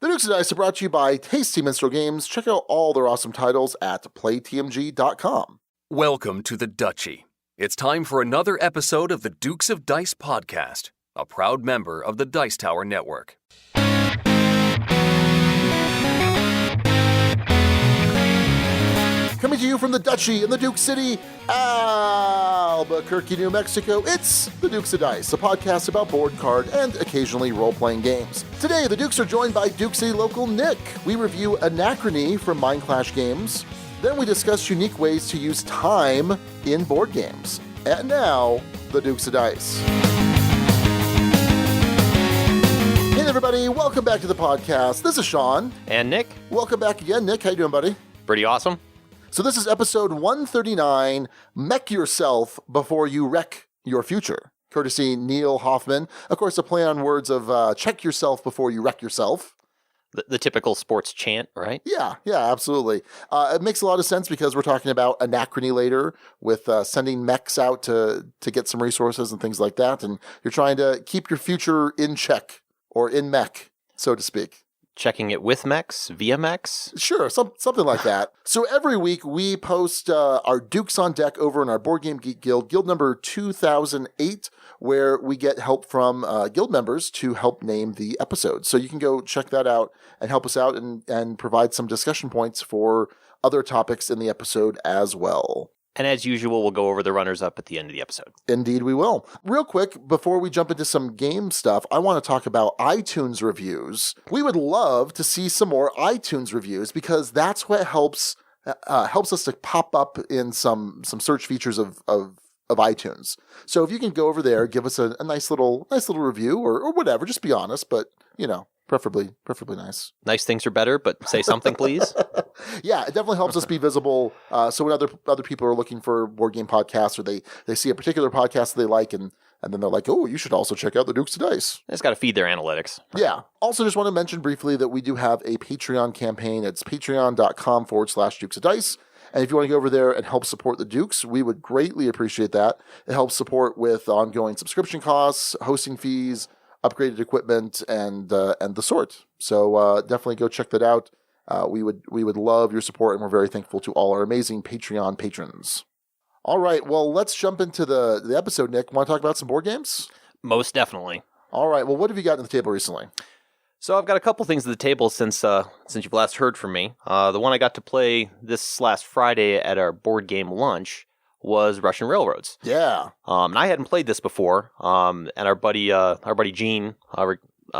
The Dukes and Dice are brought to you by Tasty Minstrel Games. Check out all their awesome titles at playtmg.com. Welcome to the Duchy. It's time for another episode of the Dukes of Dice podcast, a proud member of the Dice Tower Network. Coming to you from the Duchy in the Duke City, Albuquerque, New Mexico, it's the Dukes of Dice, a podcast about board, card, and occasionally role-playing games. Today, the Dukes are joined by Duke City local Nick. We review Anachrony from Mindclash Games. Then we discuss unique ways to use time in board games. And now, the Dukes of Dice. Hey everybody, welcome back to the podcast. This is Sean. And Nick. Welcome back again, Nick. How you doing, buddy? Pretty awesome. So this is episode 139, Mech Yourself Before You Wreck Your Future, courtesy Neil Hoffman. Of course, a play on words of check yourself before you wreck yourself. The typical sports chant, right? Yeah, absolutely. It makes a lot of sense because we're talking about Anachrony later with sending mechs out to get some resources and things like that. And you're trying to keep your future in check or in mech, so to speak. Checking it with mechs, via mechs? Sure, something like that. So every week we post our Dukes on Deck over in our Board Game Geek Guild, guild number 2008, where we get help from guild members to help name the episodes. So you can go check that out and help us out and provide some discussion points for other topics in the episode as well. And as usual, we'll go over the runners-up at the end of the episode. Indeed, we will. Real quick, before we jump into some game stuff, I want to talk about iTunes reviews. We would love to see some more iTunes reviews because that's what helps us to pop up in some search features of iTunes. So if you can go over there, give us a nice little review or whatever, just be honest, but preferably nice. Nice things are better, but say something, please. Yeah, it definitely helps us be visible. So when other people are looking for board game podcasts or they see a particular podcast they like and then they're like, oh, you should also check out the Dukes of Dice. It's got to feed their analytics. Yeah. Also, just want to mention briefly that we do have a Patreon campaign. It's patreon.com/Dukes of Dice. And if you want to go over there and help support the Dukes, we would greatly appreciate that. It helps support with ongoing subscription costs, hosting fees, upgraded equipment, and the sort. So definitely go check that out. We would love your support, and we're very thankful to all our amazing Patreon patrons. All right, well, let's jump into the episode, Nick. Want to talk about some board games? Most definitely. All right, well, what have you got on the table recently? So I've got a couple things at the table since you've last heard from me. The one I got to play this last Friday at our board game lunch was Russian Railroads. Yeah. And I hadn't played this before, and our buddy Gene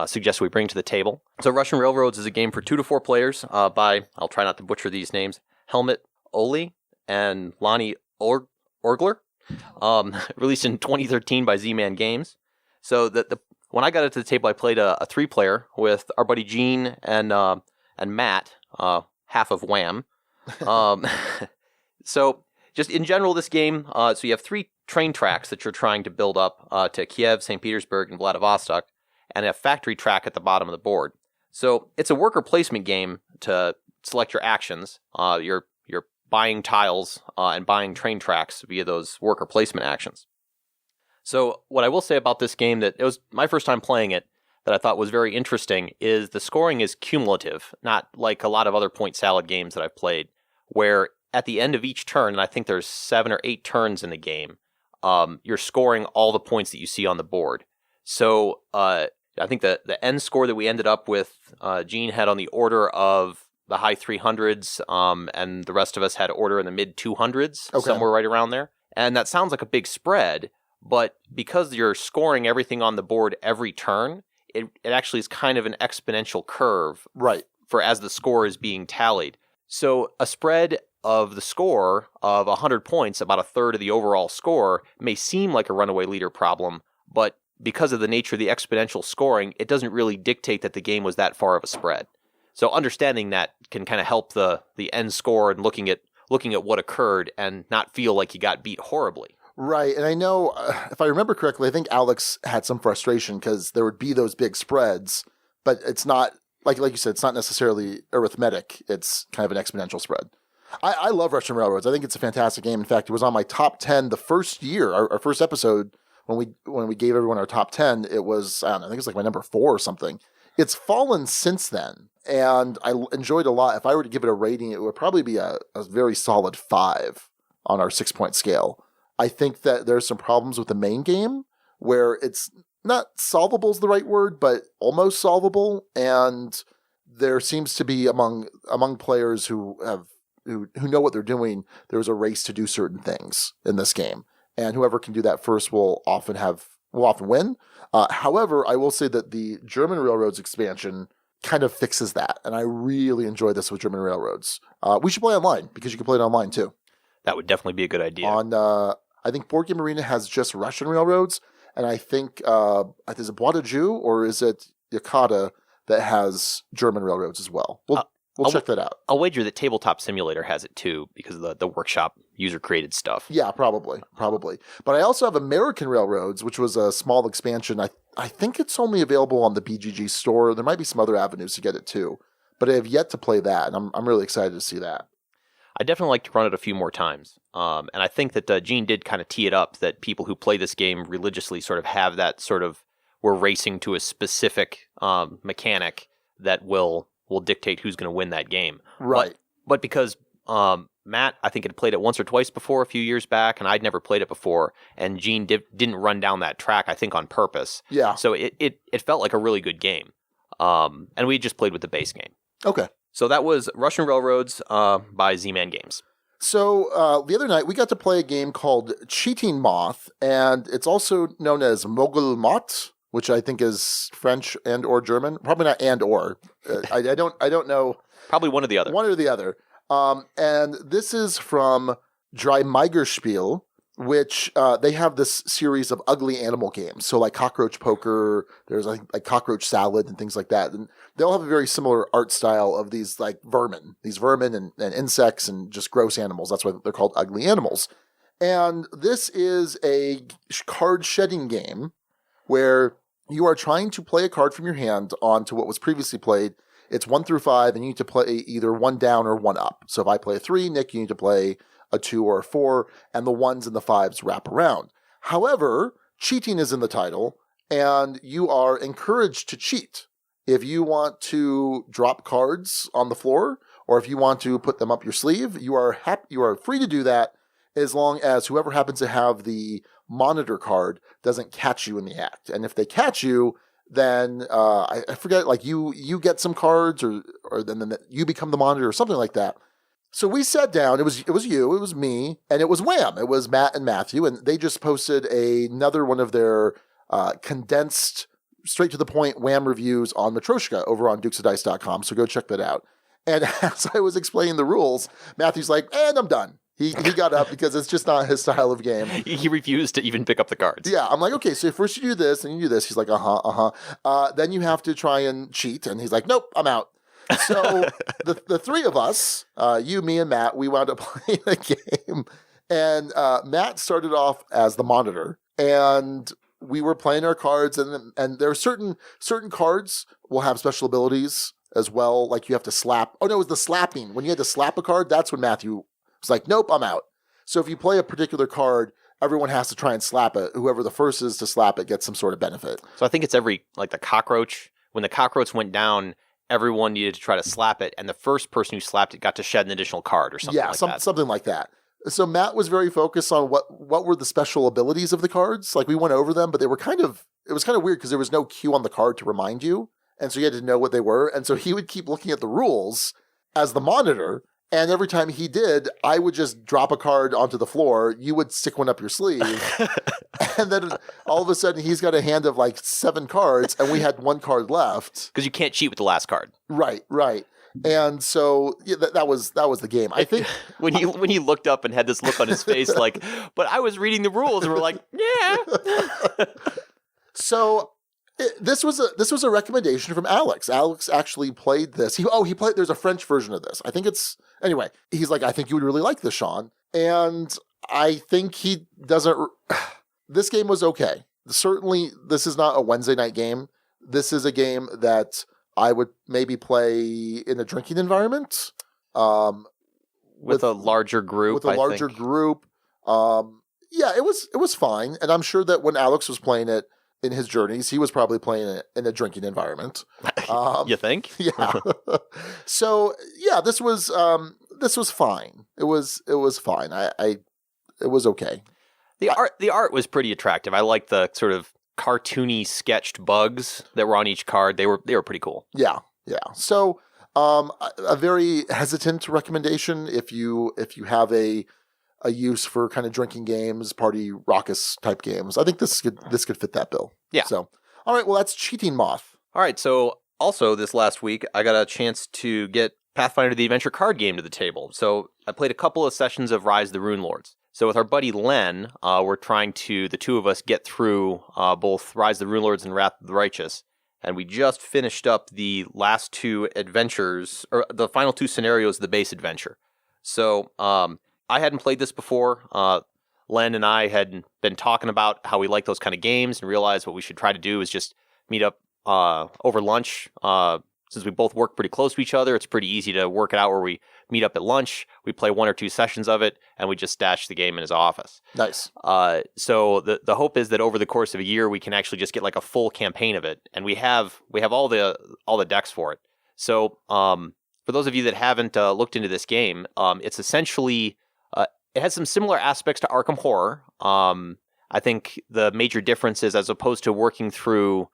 suggested we bring it to the table. So Russian Railroads is a game for 2 to 4 players by, I'll try not to butcher these names, Helmut Oli and Lonnie Orgler, released in 2013 by Z-Man Games. So when I got it to the table, I played a 3-player with our buddy Gene and Matt, half of Wham. So just in general, this game, so you have 3 train tracks that you're trying to build up to Kiev, St. Petersburg, and Vladivostok, and a factory track at the bottom of the board. So it's a worker placement game to select your actions. You're buying tiles and buying train tracks via those worker placement actions. So what I will say about this game, that it was my first time playing it, that I thought was very interesting, is the scoring is cumulative, not like a lot of other point salad games that I've played, where at the end of each turn, and I think there's 7 or 8 turns in the game, you're scoring all the points that you see on the board. So I think the end score that we ended up with, Gene had on the order of the high 300s, and the rest of us had order in the mid 200s, somewhere right around there. And that sounds like a big spread, but because you're scoring everything on the board every turn, it actually is kind of an exponential curve, right, for as the score is being tallied. So a spread of the score of 100 points, about a third of the overall score, may seem like a runaway leader problem, but because of the nature of the exponential scoring, it doesn't really dictate that the game was that far of a spread. So understanding that can kind of help the end score and looking at what occurred and not feel like you got beat horribly. Right, and I know, if I remember correctly, I think Alex had some frustration because there would be those big spreads, but it's not, like you said, it's not necessarily arithmetic. It's kind of an exponential spread. I love Russian Railroads. I think it's a fantastic game. In fact, it was on my top 10 the first year, our first episode, when we gave everyone our top 10, it was, I don't know, I think it was like my number 4 or something. It's fallen since then. and I enjoyed it a lot. If I were to give it a rating, it would probably be a very solid 5 on our 6-point scale. I think that there's some problems with the main game where it's not solvable is the right word, but almost solvable. And there seems to be among players who know what they're doing, there's a race to do certain things in this game. And whoever can do that first will often win. However, I will say that the German Railroads expansion kind of fixes that. And I really enjoy this with German Railroads. We should play online because you can play it online too. That would definitely be a good idea. I think Board Game Arena has just Russian railroads, and I think is it Bois de Joux or is it Yakata that has German railroads as well? We'll check that out. I'll wager that Tabletop Simulator has it too because of the workshop user-created stuff. Yeah, probably. But I also have American Railroads, which was a small expansion. I think it's only available on the BGG store. There might be some other avenues to get it too, but I have yet to play that, and I'm really excited to see that. I definitely like to run it a few more times. And I think that Gene did kind of tee it up that people who play this game religiously sort of have that sort of, we're racing to a specific mechanic that will dictate who's going to win that game. Right. But because Matt, I think, had played it once or twice before a few years back, and I'd never played it before, and Gene didn't run down that track, I think, on purpose. Yeah. So it felt like a really good game. And we just played with the base game. Okay. So that was Russian Railroads by Z-Man Games. So the other night, we got to play a game called Cheating Moth, and it's also known as Mogul Moth, which I think is French and or German. Probably not and or. I don't know. Probably one or the other. One or the other. And this is from Dreimagerspiel, which they have this series of ugly animal games. So like Cockroach Poker, there's like Cockroach Salad and things like that. And they all have a very similar art style of these like vermin and insects and just gross animals. That's why they're called ugly animals. And this is a card shedding game where you are trying to play a card from your hand onto what was previously played. It's 1 through 5, and you need to play either 1 down or 1 up. So if I play a 3, Nick, you need to play a 2 or a 4, and the 1s and the 5s wrap around. However, cheating is in the title, and you are encouraged to cheat. If you want to drop cards on the floor, or if you want to put them up your sleeve, you are free to do that as long as whoever happens to have the monitor card doesn't catch you in the act. And if they catch you, then I forget, like you get some cards, or then you become the monitor or something like that. So we sat down. It was you, it was me, and it was Wham. It was Matt and Matthew, and they just posted another one of their condensed, straight to the point Wham reviews on Matryoshka over on dukesofdice.com. So go check that out. And as I was explaining the rules, Matthew's like, "And I'm done." He got up because it's just not his style of game. He refused to even pick up the cards. Yeah, I'm like, okay, so first you do this, and you do this. He's like, then you have to try and cheat. And he's like, nope, I'm out. So the three of us, you, me, and Matt, we wound up playing a game. And Matt started off as the monitor. And we were playing our cards. And there are certain cards will have special abilities as well. Like you have to slap. Oh, no, it was the slapping. When you had to slap a card, that's when Matthew was like, nope, I'm out. So if you play a particular card, everyone has to try and slap it. Whoever the first is to slap it gets some sort of benefit. So I think it's like the cockroach. When the cockroach went down, everyone needed to try to slap it, and the first person who slapped it got to shed an additional card or something like that. Yeah, something like that. So Matt was very focused on what were the special abilities of the cards. Like we went over them, but it was kind of weird because there was no cue on the card to remind you. And so you had to know what they were. And so he would keep looking at the rules as the monitor. And every time he did, I would just drop a card onto the floor. You would stick one up your sleeve. And then all of a sudden, he's got a hand of like 7 cards, and we had 1 card left. Because you can't cheat with the last card. Right. And so yeah, that was the game. I think when he looked up and had this look on his face, like, but I was reading the rules, and we're like, yeah. So this was a recommendation from Alex. Alex actually played this. He played. There's a French version of this. I think it's anyway. He's like, I think you would really like this, Sean. And I think he doesn't. This game was okay. Certainly, this is not a Wednesday night game. This is a game that I would maybe play in a drinking environment. With a larger group. Yeah, it was fine. And I'm sure that when Alex was playing it, in his journeys, he was probably playing in a drinking environment. You think? Yeah. So yeah, this was fine. It was fine. It was okay. The art was pretty attractive. I liked the sort of cartoony sketched bugs that were on each card. They were pretty cool. Yeah. So a very hesitant recommendation if you have a use for kind of drinking games, party raucous type games. I think this could fit that bill. Yeah. So, all right. Well, that's Cheating Moth. All right. So also this last week, I got a chance to get Pathfinder the Adventure card game to the table. So I played a couple of sessions of Rise of the Runelords. So with our buddy Len, we're trying to, the two of us, get through both Rise of the Runelords and Wrath of the Righteous. And we just finished up the last two adventures, or the final two scenarios of the base adventure. So I hadn't played this before. Len and I had been talking about how we like those kind of games and realized what we should try to do is just meet up over lunch. Since we both work pretty close to each other, it's pretty easy to work it out where we meet up at lunch, we play 1 or 2 sessions of it, and we just stash the game in his office. Nice. So the hope is that over the course of a year, we can actually just get like a full campaign of it, and we have all the decks for it. So for those of you that haven't looked into this game, it's essentially it has some similar aspects to Arkham Horror. I think the major difference is, as opposed to working through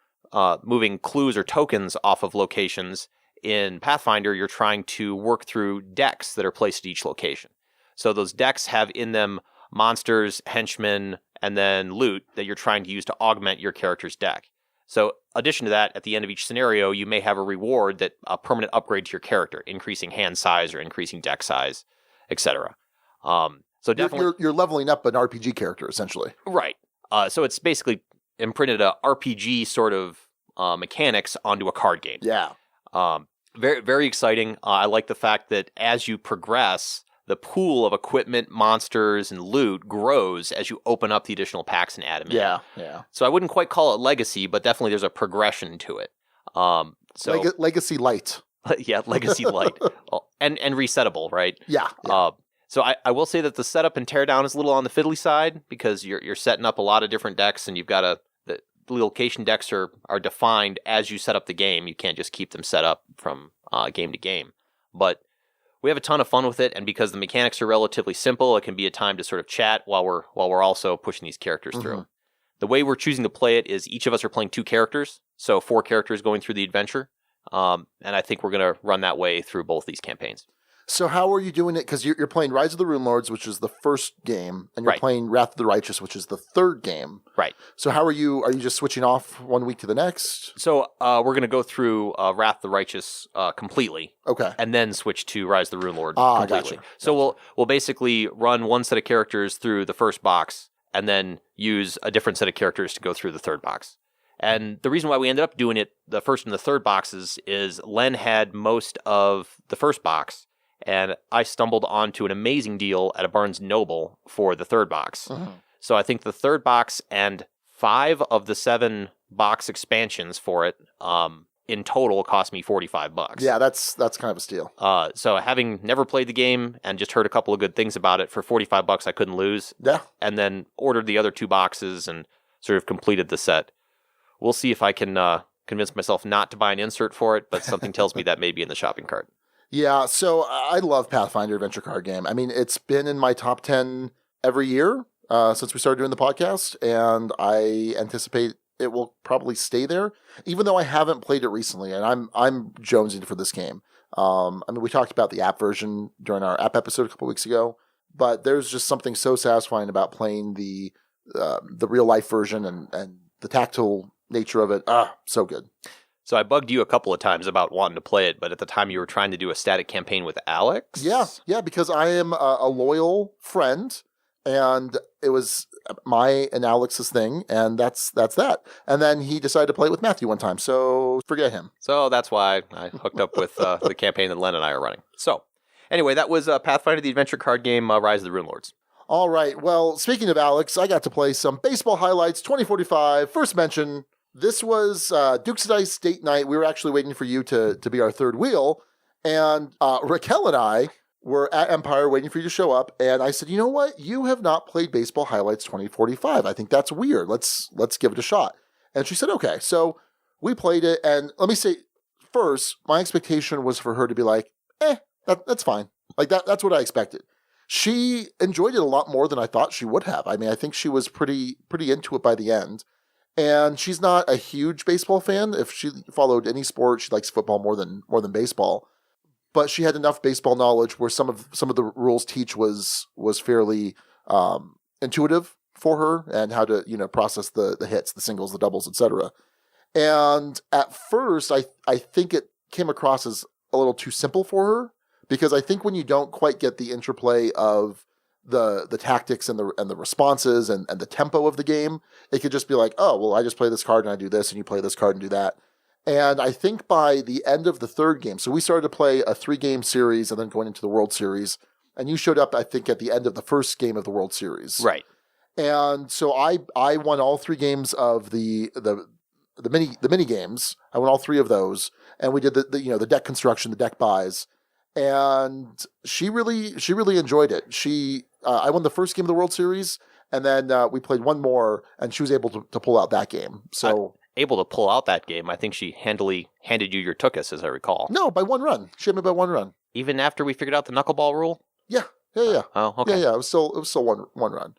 moving clues or tokens off of locations, in Pathfinder, you're trying to work through decks that are placed at each location. So those decks have in them monsters, henchmen, and then loot that you're trying to use to augment your character's deck. So addition to that, at the end of each scenario, you may have a reward that a permanent upgrade to your character, increasing hand size or increasing deck size, etc. So definitely you're leveling up an RPG character essentially. Right. So it's basically imprinted a RPG sort of mechanics onto a card game. Yeah. Very, very exciting. I like the fact that as you progress, the pool of equipment, monsters, and loot grows as you open up the additional packs and add them in. Yeah. So I wouldn't quite call it legacy, but definitely there's a progression to it. Legacy light. Yeah, legacy light. and resettable, right? Yeah. So I will say that the setup and teardown is a little on the fiddly side because you're setting up a lot of different decks, and you've got the location decks are defined as you set up the game. You can't just keep them set up from game to game. But we have a ton of fun with it, and because the mechanics are relatively simple, it can be a time to sort of chat while we're also pushing these characters through. The way we're choosing to play it is each of us are playing 2 characters, so 4 characters going through the adventure, and I think we're going to run that way through both these campaigns. So how are you doing it? Because you're playing Rise of the Runelords, which is the first game, and you're playing Wrath of the Righteous, which is the third game. Right. So how are you? Are you just switching off one week to the next? So we're going to go through Wrath of the Righteous completely. Okay. And then switch to Rise of the Runelord completely. Gotcha. So we'll basically run one set of characters through the first box, and then use a different set of characters to go through the third box. And the reason why we ended up doing it the first and the third boxes is Len had most of the first box, and I stumbled onto an amazing deal at a Barnes & Noble for the third box. So I think the third box and 5 of the 7 box expansions for it in total cost me $45. Yeah, that's kind of a steal. So having never played the game and just heard a couple of good things about it, for $45 I couldn't lose. Yeah. And then ordered the other 2 boxes and sort of completed the set. We'll see if I can convince myself not to buy an insert for it, but something tells me that may be in the shopping cart. Yeah, so I love Pathfinder Adventure Card Game. I mean, it's been in my top 10 every year since we started doing the podcast, and I anticipate it will probably stay there, even though I haven't played it recently, and I'm jonesing for this game. I mean, we talked about the app version during our app episode a couple weeks ago, but there's just something so satisfying about playing the real-life version and the tactile nature of it. So good. So I bugged you a couple of times about wanting to play it, but at the time you were trying to do a static campaign with Alex? Yeah, because I am a loyal friend, and it was my and Alex's thing, and that's that. And then he decided to play it with Matthew one time, so forget him. So that's why I hooked up with the campaign that Len and I are running. So anyway, that was Pathfinder the Adventure Card Game, Rise of the Runelords. All right, well, speaking of Alex, I got to play some Baseball Highlights 2045, first mention. This was Dukes of Dice date night. We were actually waiting for you to be our third wheel. And Raquel and I were at Empire waiting for you to show up. And I said, you know what? You have not played Baseball Highlights 2045. I think that's weird. Let's give it a shot. And she said, okay. So we played it. And let me say, first, my expectation was for her to be like, that's fine. Like that's what I expected. She enjoyed it a lot more than I thought she would have. I mean, I think she was pretty into it by the end. And she's not a huge baseball fan. If she followed any sport, she likes football more than baseball. But she had enough baseball knowledge where some of the rules teach was fairly intuitive for her, and how to process the hits, the singles, the doubles, etc. And at first, I think it came across as a little too simple for her, because I think when you don't quite get the interplay of the tactics and the responses and the tempo of the game, it could just be like, oh, well, I just play this card and I do this, and you play this card and do that. And I think by the end of the third game, so we started to play a 3-game series and then going into the World Series, and you showed up, I think, at the end of the first game of the World Series. Right. And so I won all 3 games of the mini games. I won all 3 of those, and we did the deck construction, the deck buys. And she really enjoyed it. I won the first game of the World Series, and then we played one more, and she was able to pull out that game. So able to pull out that game. I think she handily handed you your Tookus, as I recall. No, by 1 run. She had me by 1 run. Even after we figured out the knuckleball rule? Yeah. Oh, okay. Yeah. It was still one run.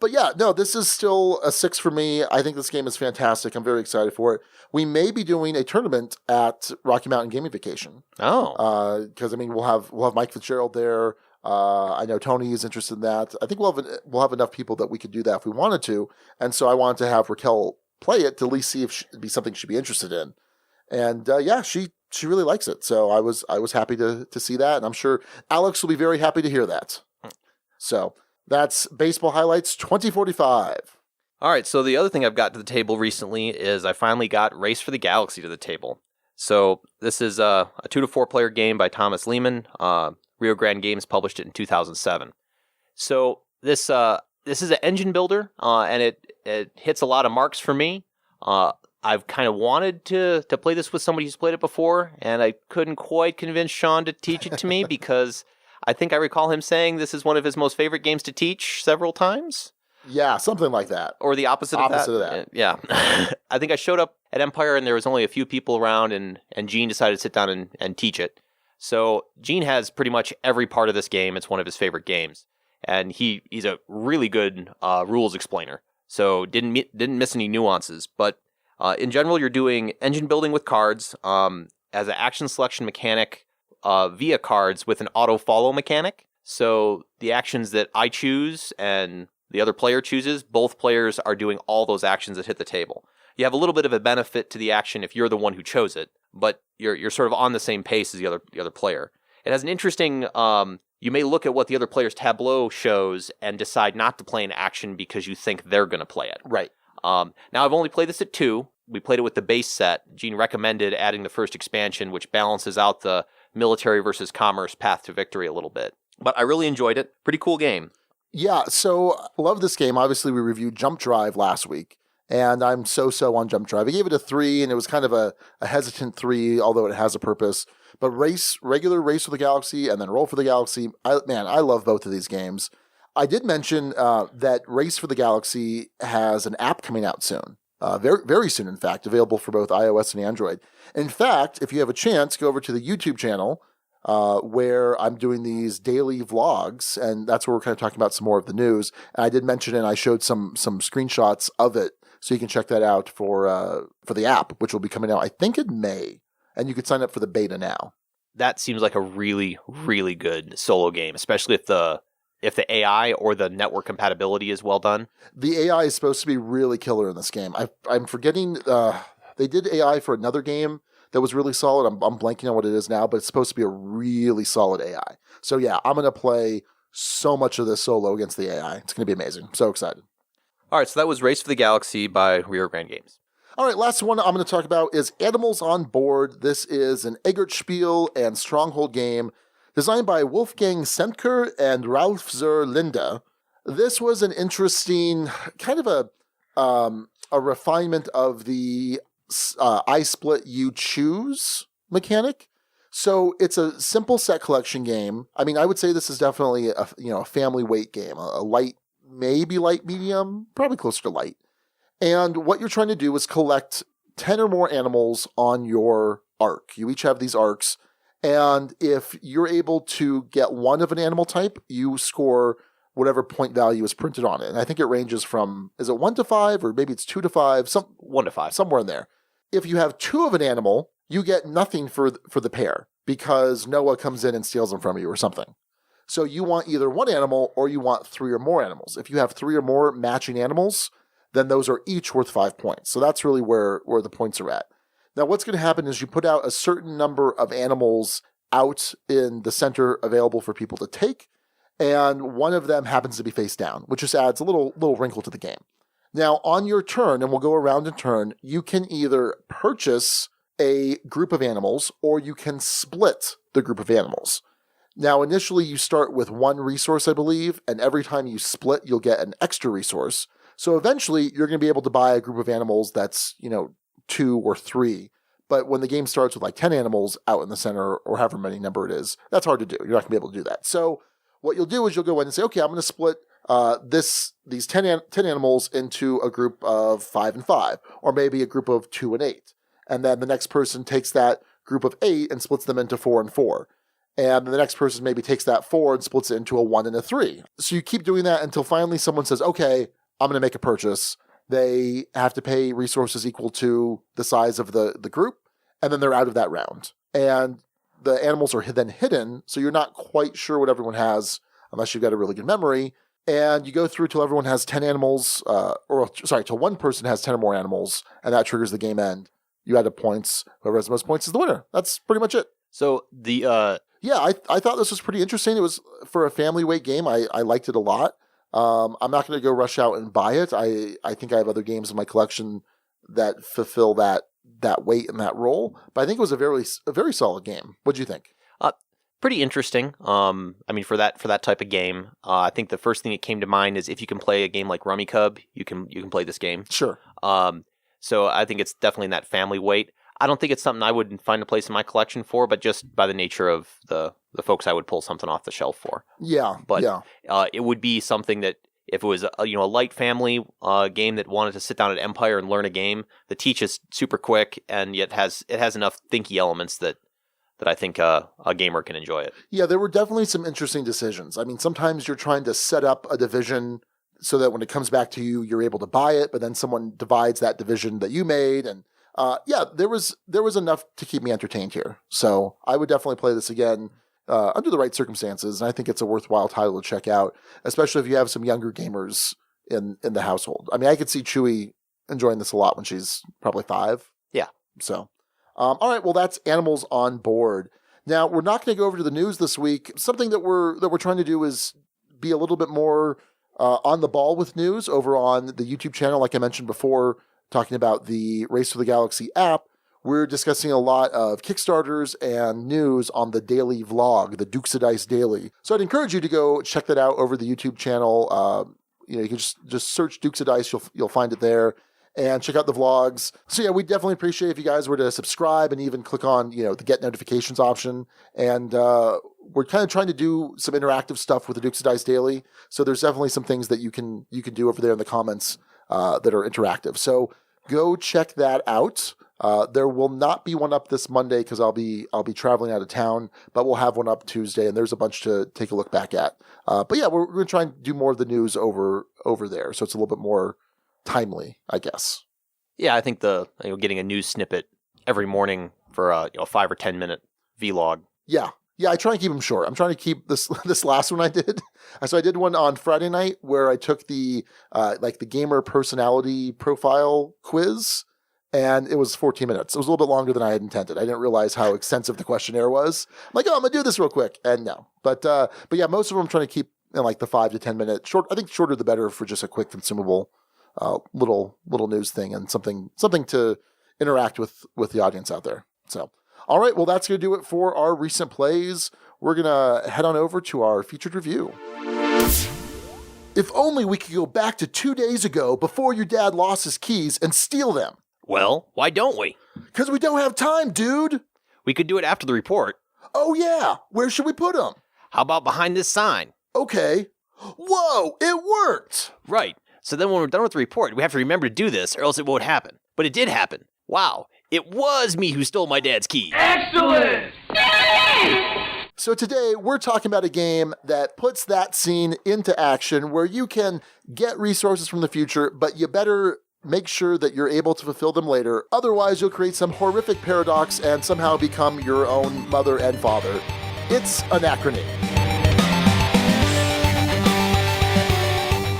But yeah, no, this is still a 6 for me. I think this game is fantastic. I'm very excited for it. We may be doing a tournament at Rocky Mountain Gaming Vacation. Oh. Because we'll have Mike Fitzgerald there. I know Tony is interested in that. I think we'll have enough people that we could do that if we wanted to. And so I wanted to have Raquel play it to at least see if it'd be something she'd be interested in. And she really likes it. So I was happy to see that, and I'm sure Alex will be very happy to hear that. So that's Baseball Highlights 2045. All right, so the other thing I've got to the table recently is I finally got Race for the Galaxy to the table. So this is a 2 to 4 player game by Thomas Lehman. Rio Grande Games published it in 2007. So this is an engine builder, and it hits a lot of marks for me. I've kind of wanted to play this with somebody who's played it before, and I couldn't quite convince Sean to teach it to me because I think I recall him saying this is one of his most favorite games to teach several times. Yeah, something like that. Or the opposite of that. Yeah. I think I showed up at Empire and there was only a few people around, and Gene decided to sit down and teach it. So Gene has pretty much every part of this game. It's one of his favorite games. And he's a really good rules explainer. So didn't miss any nuances. But in general, you're doing engine building with cards as an action selection mechanic via cards with an auto-follow mechanic. So the actions that I choose and the other player chooses, both players are doing all those actions that hit the table. You have a little bit of a benefit to the action if you're the one who chose it, but you're sort of on the same pace as the other player. It has an interesting, you may look at what the other player's tableau shows and decide not to play an action because you think they're going to play it. Right. Now, I've only played this at 2. We played it with the base set. Gene recommended adding the first expansion, which balances out the military versus commerce path to victory a little bit. But I really enjoyed it. Pretty cool game. Yeah, so love this game. Obviously, we reviewed Jump Drive last week, and I'm so on Jump Drive. I gave it a 3, and it was kind of a hesitant 3, although it has a purpose. But regular Race for the Galaxy and then Roll for the Galaxy, I love both of these games. I did mention that Race for the Galaxy has an app coming out soon. Very, very soon, in fact, available for both iOS and Android. In fact, if you have a chance, go over to the YouTube channel where I'm doing these daily vlogs, and that's where we're kind of talking about some more of the news. And I did mention it, and I showed some screenshots of it, so you can check that out for the app, which will be coming out, I think, in May. And you can sign up for the beta now. That seems like a really, really good solo game, especially if the AI or the network compatibility is well done. The AI is supposed to be really killer in this game. I'm forgetting, they did AI for another game that was really solid. I'm blanking on what it is now, but it's supposed to be a really solid AI. So yeah, I'm going to play so much of this solo against the AI. It's going to be amazing. I'm so excited. All right, so that was Race for the Galaxy by Rio Grande Games. All right, last one I'm going to talk about is Animals on Board. This is an Eggertspiel and Stronghold game designed by Wolfgang Sentker and Ralf zur Linde. This was an interesting kind of a refinement of the I split you choose mechanic. So it's a simple set collection game. I mean, I would say this is definitely a family weight game, a light, maybe light medium, probably closer to light. And what you're trying to do is collect 10 or more animals on your arc. You each have these arcs. And if you're able to get one of an animal type, you score whatever point value is printed on it. And I think it ranges from, is it 1 to 5 or maybe it's 2 to 5? 1 to 5. Somewhere in there. If you have 2 of an animal, you get nothing for the pair because Noah comes in and steals them from you or something. So you want either one animal or you want 3 or more animals. If you have 3 or more matching animals, then those are each worth 5 points. So that's really where the points are at. Now, what's going to happen is you put out a certain number of animals out in the center available for people to take, and one of them happens to be face down, which just adds a little wrinkle to the game. Now, on your turn, and we'll go around in turn, you can either purchase a group of animals or you can split the group of animals. Now, initially, you start with 1 resource, I believe, and every time you split, you'll get an extra resource. So eventually, you're going to be able to buy a group of animals that's, 2 or 3. But when the game starts with like 10 animals out in the center or however many number it is, that's hard to do. You're not going to be able to do that. So what you'll do is you'll go in and say, okay, I'm going to split these 10 animals into a group of 5 and 5, or maybe a group of 2 and 8. And then the next person takes that group of 8 and splits them into 4 and 4. And then the next person maybe takes that 4 and splits it into a 1 and a 3. So you keep doing that until finally someone says, okay, I'm going to make a purchase. They have to pay resources equal to the size of the group, and then they're out of that round. And the animals are then hidden, so you're not quite sure what everyone has unless you've got a really good memory. And you go through till everyone has 10 animals, till one person has 10 or more animals, and that triggers the game end. You add up points. Whoever has the most points is the winner. That's pretty much it. So the... Yeah, I thought this was pretty interesting. It was, for a family weight game, I liked it a lot. I'm not going to go rush out and buy it. I think I have other games in my collection that fulfill that weight and that role. But I think it was a very solid game. What do you think? Pretty interesting. For that type of game, I think the first thing that came to mind is if you can play a game like Rummy Cub, you can play this game. Sure. So I think it's definitely in that family weight. I don't think it's something I would find a place in my collection for, but just by the nature of the folks I would pull something off the shelf for. Yeah, but it would be something that if it was a light family game that wanted to sit down at Empire and learn a game, the teach is super quick and yet it has enough thinky elements that I think a gamer can enjoy it. Yeah, there were definitely some interesting decisions. I mean, sometimes you're trying to set up a division so that when it comes back to you, you're able to buy it, but then someone divides that division that you made, and there was enough to keep me entertained here. So I would definitely play this again under the right circumstances, and I think it's a worthwhile title to check out, especially if you have some younger gamers in the household. I mean, I could see Chewie enjoying this a lot when she's probably 5. Yeah. So, all right, well, that's Animals on Board. Now, we're not going to go over to the news this week. Something that we're trying to do is be a little bit more on the ball with news over on the YouTube channel, like I mentioned before, talking about the Race for the Galaxy app. We're discussing a lot of Kickstarters and news on the daily vlog, the Dukes of Dice Daily. So I'd encourage you to go check that out over the YouTube channel. You can just search Dukes of Dice. You'll find it there, and check out the vlogs. So yeah, we'd definitely appreciate if you guys were to subscribe and even click on the get notifications option. And we're kind of trying to do some interactive stuff with the Dukes of Dice Daily. So there's definitely some things that you can do over there in the comments that are interactive. So go check that out. There will not be one up this Monday because I'll be traveling out of town, but we'll have one up Tuesday, and there's a bunch to take a look back at. But yeah, we're going to try and do more of the news over there, so it's a little bit more timely, I guess. Yeah, I think getting a news snippet every morning for a 5 or 10 minute vlog. Yeah, I try and keep them short. I'm trying to keep this last one I did. So I did one on Friday night where I took the gamer personality profile quiz, and it was 14 minutes. It was a little bit longer than I had intended. I didn't realize how extensive the questionnaire was. I'm like, I'm gonna do this real quick, and no. But yeah, most of them I'm trying to keep in like the 5 to 10 minute short. I think shorter the better for just a quick consumable little news thing and something to interact with the audience out there. So. All right, well, that's going to do it for our recent plays. We're going to head on over to our featured review. If only we could go back to 2 days ago before your dad lost his keys and steal them. Well, why don't we? Because we don't have time, dude. We could do it after the report. Oh, yeah. Where should we put them? How about behind this sign? Okay. Whoa, it worked. Right. So then when we're done with the report, we have to remember to do this or else it won't happen. But it did happen. Wow. It was me who stole my dad's key. Excellent! So today we're talking about a game that puts that scene into action where you can get resources from the future, but you better make sure that you're able to fulfill them later. Otherwise, you'll create some horrific paradox and somehow become your own mother and father. It's Anachrony.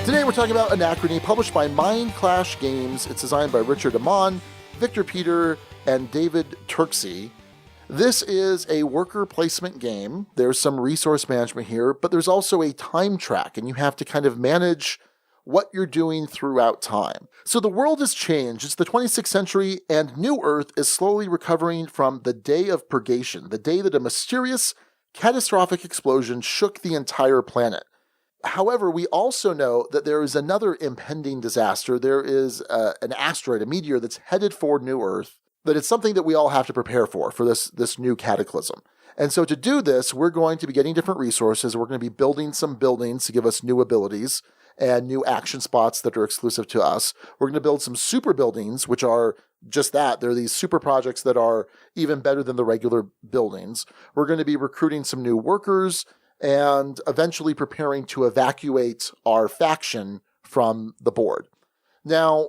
Today we're talking about Anachrony, published by Mindclash Games. It's designed by Richard Amon, Victor Peter, and David Turksey. This is a worker placement game. There's some resource management here, but there's also a time track, and you have to kind of manage what you're doing throughout time. So the world has changed. It's the 26th century, and New Earth is slowly recovering from the Day of Purgation, the day that a mysterious, catastrophic explosion shook the entire planet. However, we also know that there is another impending disaster. There is an asteroid, a meteor that's headed for New Earth, that it's something that we all have to prepare for this new cataclysm. And so to do this, we're going to be getting different resources. We're going to be building some buildings to give us new abilities and new action spots that are exclusive to us. We're going to build some super buildings, which are just that. They're these super projects that are even better than the regular buildings. We're going to be recruiting some new workers and eventually preparing to evacuate our faction from the board. Now,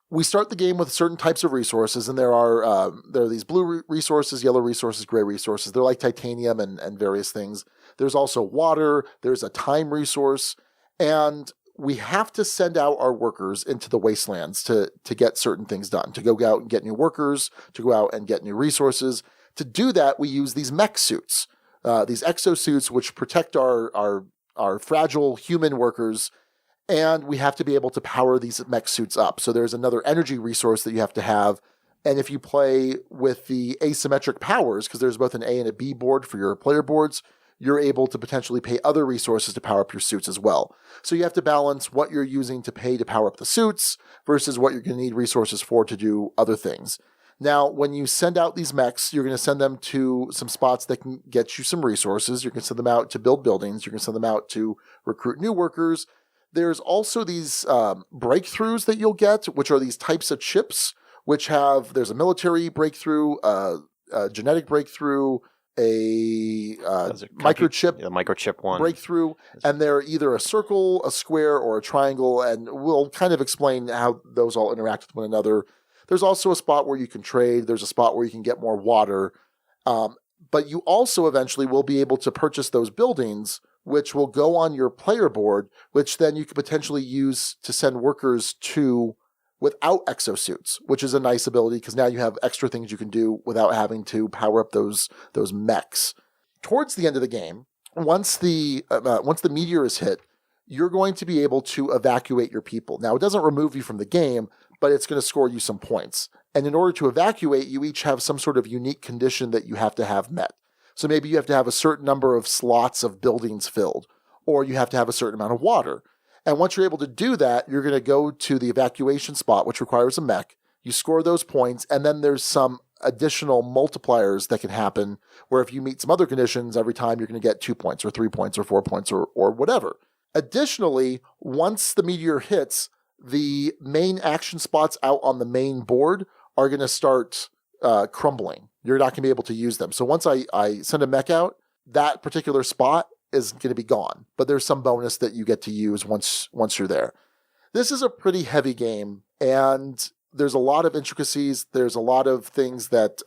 we start the game with certain types of resources, and there are these blue resources, yellow resources, gray resources. They're like titanium and various things. There's also water. There's a time resource, and we have to send out our workers into the wastelands to get certain things done, to go out and get new workers, to go out and get new resources. To do that, we use these mech suits, these exosuits, which protect our fragile human workers, and we have to be able to power these mech suits up. So there's another energy resource that you have to have, and if you play with the asymmetric powers, because there's both an A and a B board for your player boards, you're able to potentially pay other resources to power up your suits as well. So you have to balance what you're using to pay to power up the suits versus what you're going to need resources for to do other things. Now, when you send out these mechs, you're going to send them to some spots that can get you some resources. You're going to send them out to build buildings. You're going to send them out to recruit new workers. There's also these breakthroughs that you'll get, which are these types of chips, there's a military breakthrough, a genetic breakthrough, a microchip, the microchip one breakthrough, and they're either a circle, a square, or a triangle, and we'll kind of explain how those all interact with one another. There's also a spot where you can trade. There's a spot where you can get more water, but you also eventually will be able to purchase those buildings, which will go on your player board, which then you could potentially use to send workers to without exosuits, which is a nice ability because now you have extra things you can do without having to power up those mechs. Towards the end of the game, once the meteor is hit, you're going to be able to evacuate your people. Now, it doesn't remove you from the game, but it's going to score you some points. And in order to evacuate, you each have some sort of unique condition that you have to have met. So maybe you have to have a certain number of slots of buildings filled, or you have to have a certain amount of water. And once you're able to do that, you're going to go to the evacuation spot, which requires a mech. You score those points, and then there's some additional multipliers that can happen, where if you meet some other conditions, every time you're going to get 2 points or 3 points or 4 points or whatever. Additionally, once the meteor hits, the main action spots out on the main board are going to start crumbling. You're not going to be able to use them. So once I send a mech out, that particular spot is going to be gone, but there's some bonus that you get to use once you're there. This is a pretty heavy game, and there's a lot of intricacies. There's a lot of things that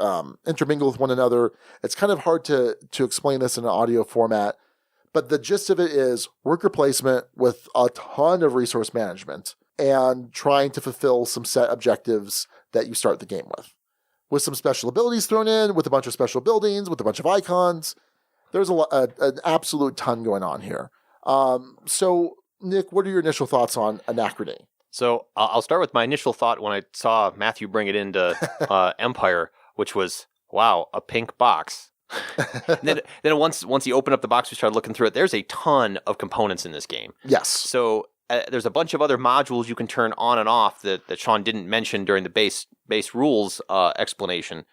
intermingle with one another. It's kind of hard to explain this in an audio format, but the gist of it is worker placement with a ton of resource management and trying to fulfill some set objectives that you start the game with some special abilities thrown in, with a bunch of special buildings, with a bunch of icons. There's an absolute ton going on here. So, Nick, what are your initial thoughts on Anachrony? So I'll start with my initial thought when I saw Matthew bring it into Empire, which was, wow, a pink box. then once you open up the box, we started looking through it. There's a ton of components in this game. Yes. So there's a bunch of other modules you can turn on and off that Sean didn't mention during the base rules explanation.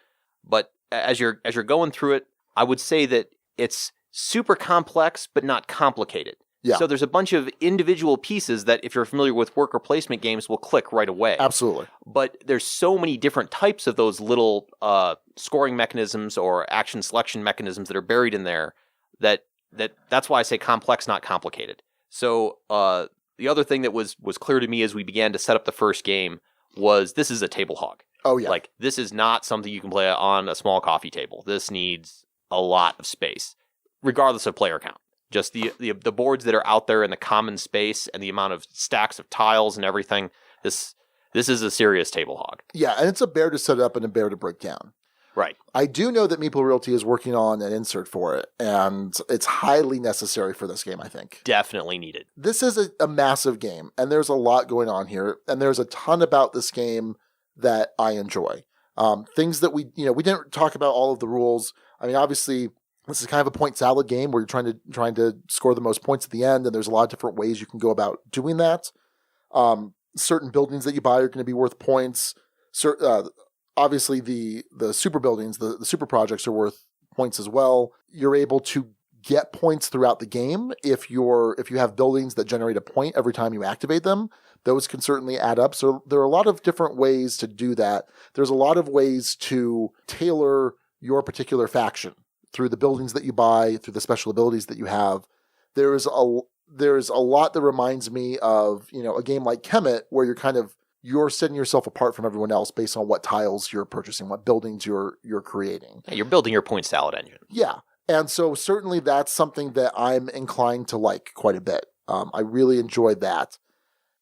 But as you're going through it, I would say that it's super complex, but not complicated. Yeah. So there's a bunch of individual pieces that, if you're familiar with worker placement games, will click right away. Absolutely. But there's so many different types of those little scoring mechanisms or action selection mechanisms that are buried in there that's why I say complex, not complicated. So the other thing that was clear to me as we began to set up the first game was this is a table hog. Oh, yeah. Like, this is not something you can play on a small coffee table. This needs a lot of space, regardless of player count. Just the boards that are out there in the common space and the amount of stacks of tiles and everything. This is a serious table hog. Yeah, and it's a bear to set up and a bear to break down. Right. I do know that Meeple Realty is working on an insert for it, and it's highly necessary for this game, I think. Definitely needed. This is a massive game, and there's a lot going on here, and there's a ton about this game that I enjoy. Things that we didn't talk about all of the rules. I mean, obviously, this is kind of a point salad game where you're trying to score the most points at the end, and there's a lot of different ways you can go about doing that. Certain buildings that you buy are going to be worth points. Obviously, the super buildings, the super projects are worth points as well. You're able to get points throughout the game if you have buildings that generate a point every time you activate them. Those can certainly add up. So there are a lot of different ways to do that. There's a lot of ways to tailor your particular faction through the buildings that you buy, through the special abilities that you have. There's a lot that reminds me of, a game like Kemet, where you're setting yourself apart from everyone else based on what tiles you're purchasing, what buildings you're creating. Yeah, you're building your point salad engine. Yeah. And so certainly that's something that I'm inclined to like quite a bit. I really enjoyed that.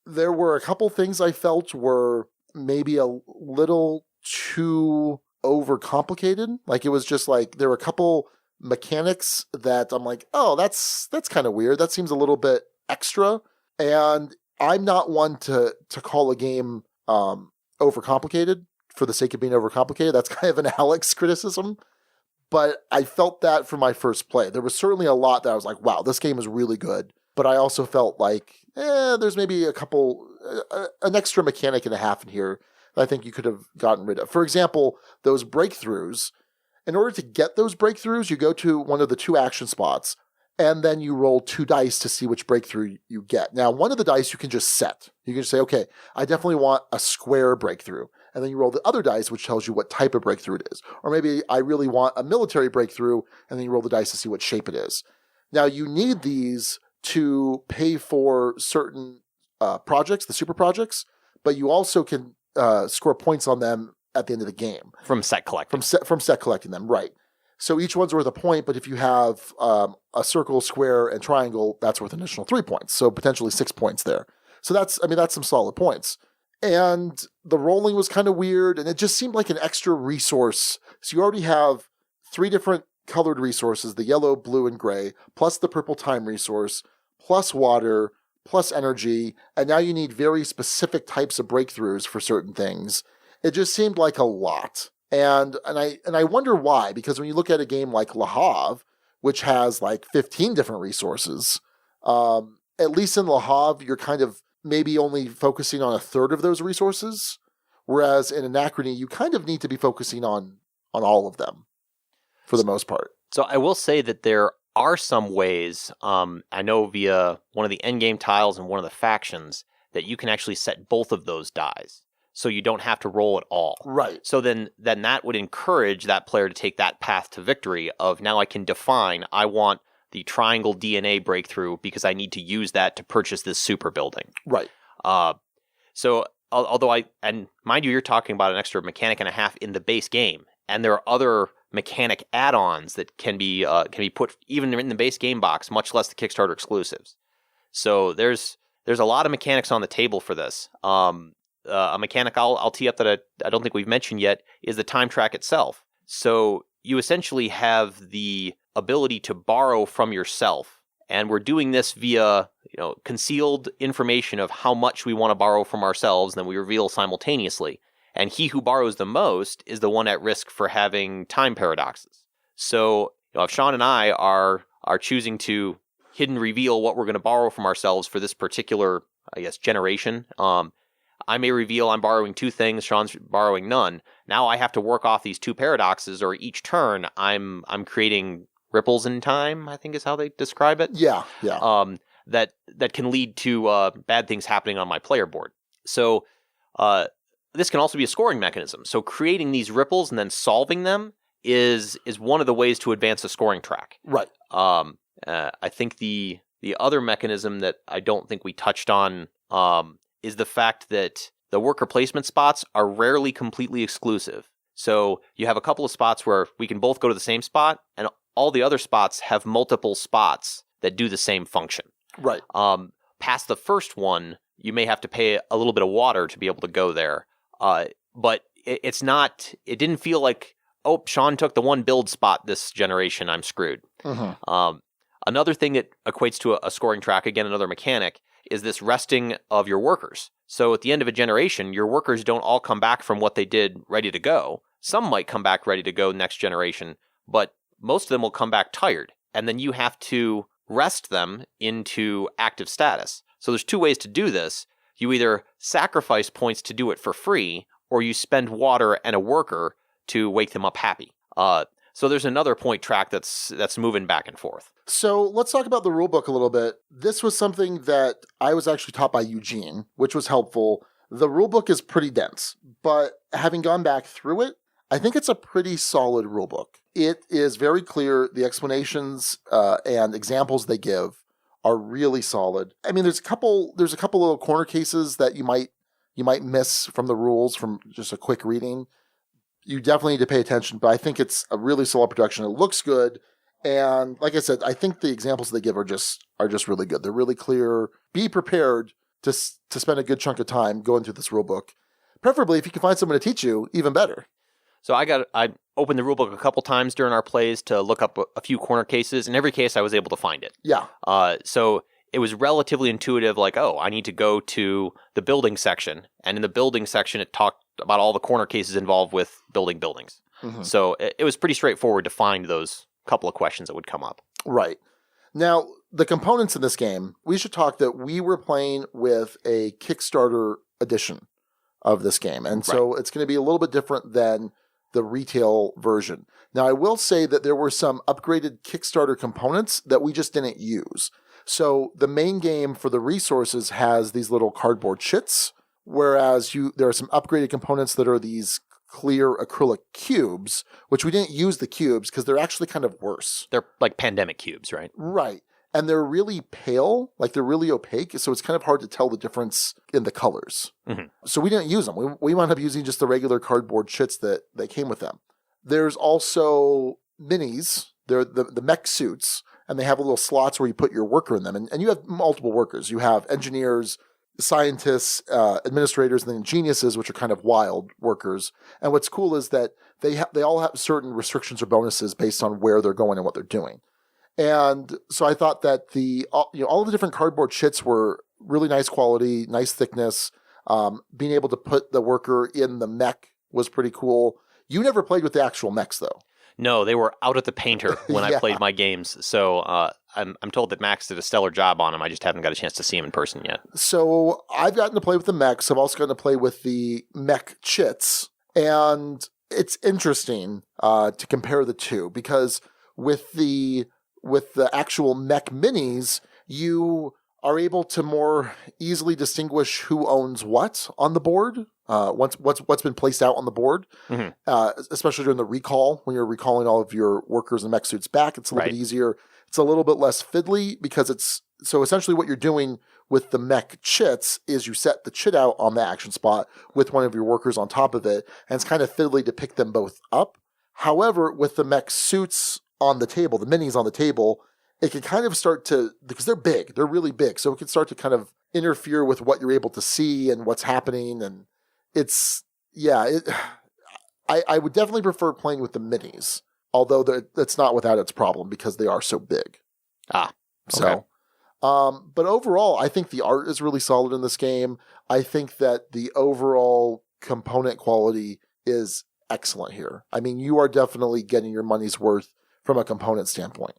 There were a couple things I felt were maybe a little too overcomplicated. Like, it was just like, there were a couple mechanics that I'm like, oh, that's kind of weird. That seems a little bit extra. And I'm not one to call a game overcomplicated for the sake of being overcomplicated. That's kind of an Alex criticism. But I felt that for my first play. There was certainly a lot that I was like, wow, this game is really good. But I also felt like, there's maybe an extra mechanic and a half in here that I think you could have gotten rid of. For example, those breakthroughs. In order to get those breakthroughs, you go to one of the 2 action spots, and then you roll 2 dice to see which breakthrough you get. Now, one of the dice you can just set. You can just say, okay, I definitely want a square breakthrough. And then you roll the other dice, which tells you what type of breakthrough it is. Or maybe I really want a military breakthrough, and then you roll the dice to see what shape it is. Now, you need these to pay for certain projects, the super projects, but you also can score points on them at the end of the game. From set collecting. From set collecting them, right. So each one's worth a point, but if you have a circle, square, and triangle, that's worth an additional 3 points. So potentially 6 points there. So that's some solid points. And the rolling was kind of weird, and it just seemed like an extra resource. So you already have 3 different colored resources, the yellow, blue, and gray, plus the purple time resource, plus water, plus energy, and now you need very specific types of breakthroughs for certain things. It just seemed like a lot. And I wonder why, because when you look at a game like Le Havre, which has like 15 different resources, at least in Le Havre, you're kind of maybe only focusing on a third of those resources, whereas in Anachrony, you kind of need to be focusing on all of them for the most part. So I will say that there are some ways, I know via one of the endgame tiles and one of the factions, that you can actually set both of those dies. So you don't have to roll at all. Right. So then that would encourage that player to take that path to victory of, now I can define, I want the triangle DNA breakthrough because I need to use that to purchase this super building. Right. So although and mind you, you're talking about an extra mechanic and a half in the base game, and there are other mechanic add-ons that can be put even in the base game box, much less the Kickstarter exclusives. So there's a lot of mechanics on the table for this. A mechanic I'll tee up that I don't think we've mentioned yet is the time track itself. So you essentially have the ability to borrow from yourself, and we're doing this via concealed information of how much we want to borrow from ourselves, and then we reveal simultaneously. And he who borrows the most is the one at risk for having time paradoxes. So if Sean and I are choosing to hidden reveal what we're going to borrow from ourselves for this particular, generation, I may reveal I'm borrowing 2 things, Sean's borrowing none. Now I have to work off these 2 paradoxes, or each turn I'm creating ripples in time, I think is how they describe it. Yeah. that can lead to bad things happening on my player board. So this can also be a scoring mechanism. So creating these ripples and then solving them is one of the ways to advance a scoring track. Right. I think the other mechanism that I don't think we touched on is the fact that the worker placement spots are rarely completely exclusive. So you have a couple of spots where we can both go to the same spot, and all the other spots have multiple spots that do the same function. Right. Past the first one, you may have to pay a little bit of water to be able to go there. But it didn't feel like, oh, Sean took the one build spot this generation, I'm screwed. Mm-hmm. Another thing that equates to a scoring track, again, another mechanic, is this resting of your workers. So at the end of a generation, your workers don't all come back from what they did ready to go. Some might come back ready to go next generation, but most of them will come back tired. And then you have to rest them into active status. So there's two ways to do this. You either sacrifice points to do it for free, or you spend water and a worker to wake them up happy. So there's another point track that's moving back and forth. So let's talk about the rulebook a little bit. This was something that I was actually taught by Eugene, which was helpful. The rulebook is pretty dense, but having gone back through it, I think it's a pretty solid rulebook. It is very clear. The explanations and examples they give are really solid. I mean, there's a couple little corner cases that you might miss from the rules from just a quick reading. You definitely need to pay attention, but I think it's a really solid production. It looks good. And like I said, I think the examples they give are just really good. They're really clear. Be prepared to spend a good chunk of time going through this rulebook. Preferably, if you can find someone to teach you, even better. So I opened the rulebook a couple times during our plays to look up a few corner cases. In every case, I was able to find it. Yeah. So it was relatively intuitive, like, oh, I need to go to the building section. And in the building section, it talked about all the corner cases involved with building buildings. Mm-hmm. So it was pretty straightforward to find those couple of questions that would come up. Right. Now, the components in this game, we should talk that we were playing with a Kickstarter edition of this game. And so It's going to be a little bit different than the retail version. Now, I will say that there were some upgraded Kickstarter components that we just didn't use. So the main game for the resources has these little cardboard chits, whereas there are some upgraded components that are these clear acrylic cubes, which we didn't use the cubes because they're actually kind of worse. They're like pandemic cubes, right? Right. And they're really pale, like they're really opaque, so it's kind of hard to tell the difference in the colors. Mm-hmm. So we didn't use them. We wound up using just the regular cardboard chits that came with them. There's also minis. They're the mech suits, and they have little slots where you put your worker in them. And you have multiple workers. You have engineers, scientists, administrators, and then geniuses, which are kind of wild workers. And what's cool is that they all have certain restrictions or bonuses based on where they're going and what they're doing. And so I thought that all of the different cardboard chits were really nice quality, nice thickness. Being able to put the worker in the mech was pretty cool. You never played with the actual mechs, though. No, they were out at the painter when I played my games. So I'm told that Max did a stellar job on them. I just haven't got a chance to see them in person yet. So I've gotten to play with the mechs. I've also gotten to play with the mech chits. And it's interesting to compare the two because with the actual mech minis, you are able to more easily distinguish who owns what on the board. What's been placed out on the board, mm-hmm. Especially during the recall, when you're recalling all of your workers and mech suits back, it's a little bit easier. It's a little bit less fiddly because so essentially what you're doing with the mech chits is you set the chit out on the action spot with one of your workers on top of it, and it's kind of fiddly to pick them both up. However, with the mech suits on the table, the minis on the table, it can kind of start to, because they're big, they're really big, so it can start to kind of interfere with what you're able to see and what's happening, and I would definitely prefer playing with the minis, although that's not without its problem because they are so big. Okay. So, but overall, I think the art is really solid in this game. I think that the overall component quality is excellent here. I mean, you are definitely getting your money's worth from a component standpoint.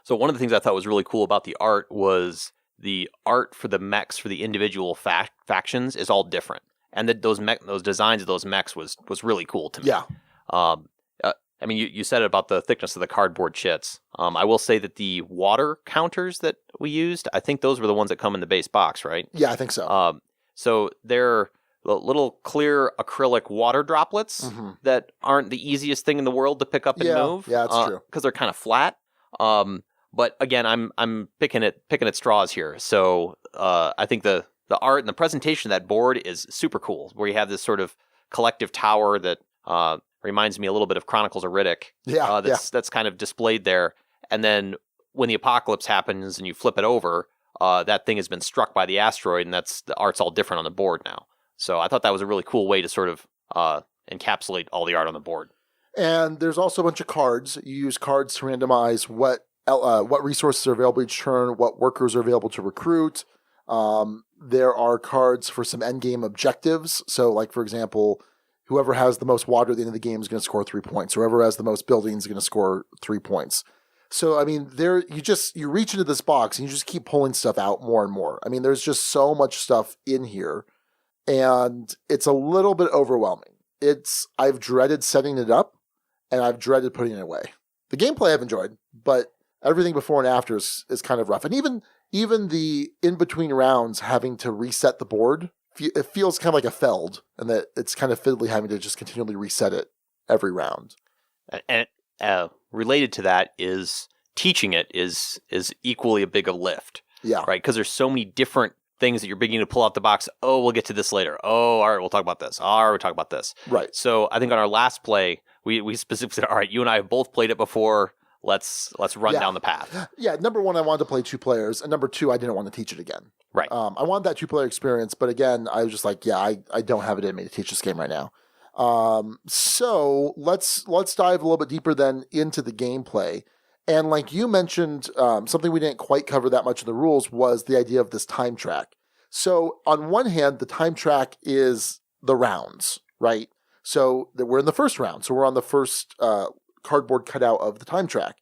So one of the things I thought was really cool about the art was the art for the mechs for the individual factions is all different. And that those designs of those mechs was really cool to me. Yeah. I mean, you said about the thickness of the cardboard chits. I will say that the water counters that we used, I think those were the ones that come in the base box, right? Yeah, I think so. So they're little clear acrylic water droplets that aren't the easiest thing in the world to pick up and move. Yeah, that's true. Because they're kind of flat. But again, I'm picking at straws here. So I think the art and the presentation of that board is super cool, where you have this sort of collective tower that reminds me a little bit of Chronicles of Riddick. That's kind of displayed there. And then when the apocalypse happens and you flip it over, that thing has been struck by the asteroid, and the art's all different on the board now. So I thought that was a really cool way to sort of encapsulate all the art on the board. And there's also a bunch of cards. You use cards to randomize what resources are available each turn, what workers are available to recruit. There are cards for some endgame objectives. So, like, for example, whoever has the most water at the end of the game is going to score 3 points. Whoever has the most buildings is going to score 3 points. So, I mean, you reach into this box and you just keep pulling stuff out more and more. I mean, there's just so much stuff in here, and it's a little bit overwhelming. I've dreaded setting it up, and I've dreaded putting it away. The gameplay I've enjoyed, but everything before and after is kind of rough. And even the in-between rounds having to reset the board, it feels kind of like a feld, and that it's kind of fiddly having to just continually reset it every round. And related to that is teaching it is equally a big a lift. Yeah. Right? Because there's so many different things that you're beginning to pull out the box. Oh, we'll get to this later. Oh, all right, we'll talk about this. All right, we'll talk about this. Right. So I think on our last play, we specifically said, all right, you and I have both played it before. Let's run down the path. Yeah, number one, I wanted to play 2 players, and number 2, I didn't want to teach it again. Right. I wanted that 2-player experience, but again, I was just like, I don't have it in me to teach this game right now. So let's dive a little bit deeper then into the gameplay. And like you mentioned, something we didn't quite cover that much in the rules was the idea of this time track. So on one hand, the time track is the rounds, right? So we're in the first round. So we're on the first cardboard cutout of the time track.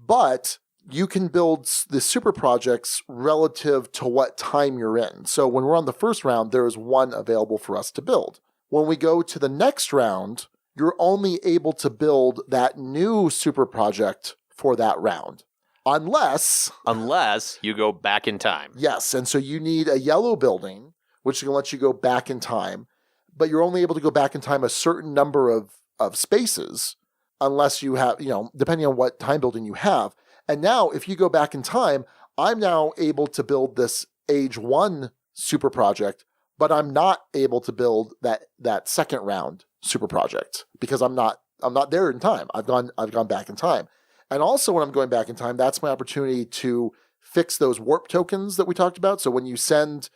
But you can build the super projects relative to what time you're in. So when we're on the first round, there is 1 available for us to build. When we go to the next round, you're only able to build that new super project for that round. Unless you go back in time. Yes, and so you need a yellow building, which can let you go back in time, but you're only able to go back in time a certain number of spaces, unless you have, depending on what time building you have. And now, if you go back in time, I'm now able to build this age 1 super project, but I'm not able to build that second round super project because I'm not there in time. I've gone back in time. And also when I'm going back in time, that's my opportunity to fix those warp tokens that we talked about. So when you send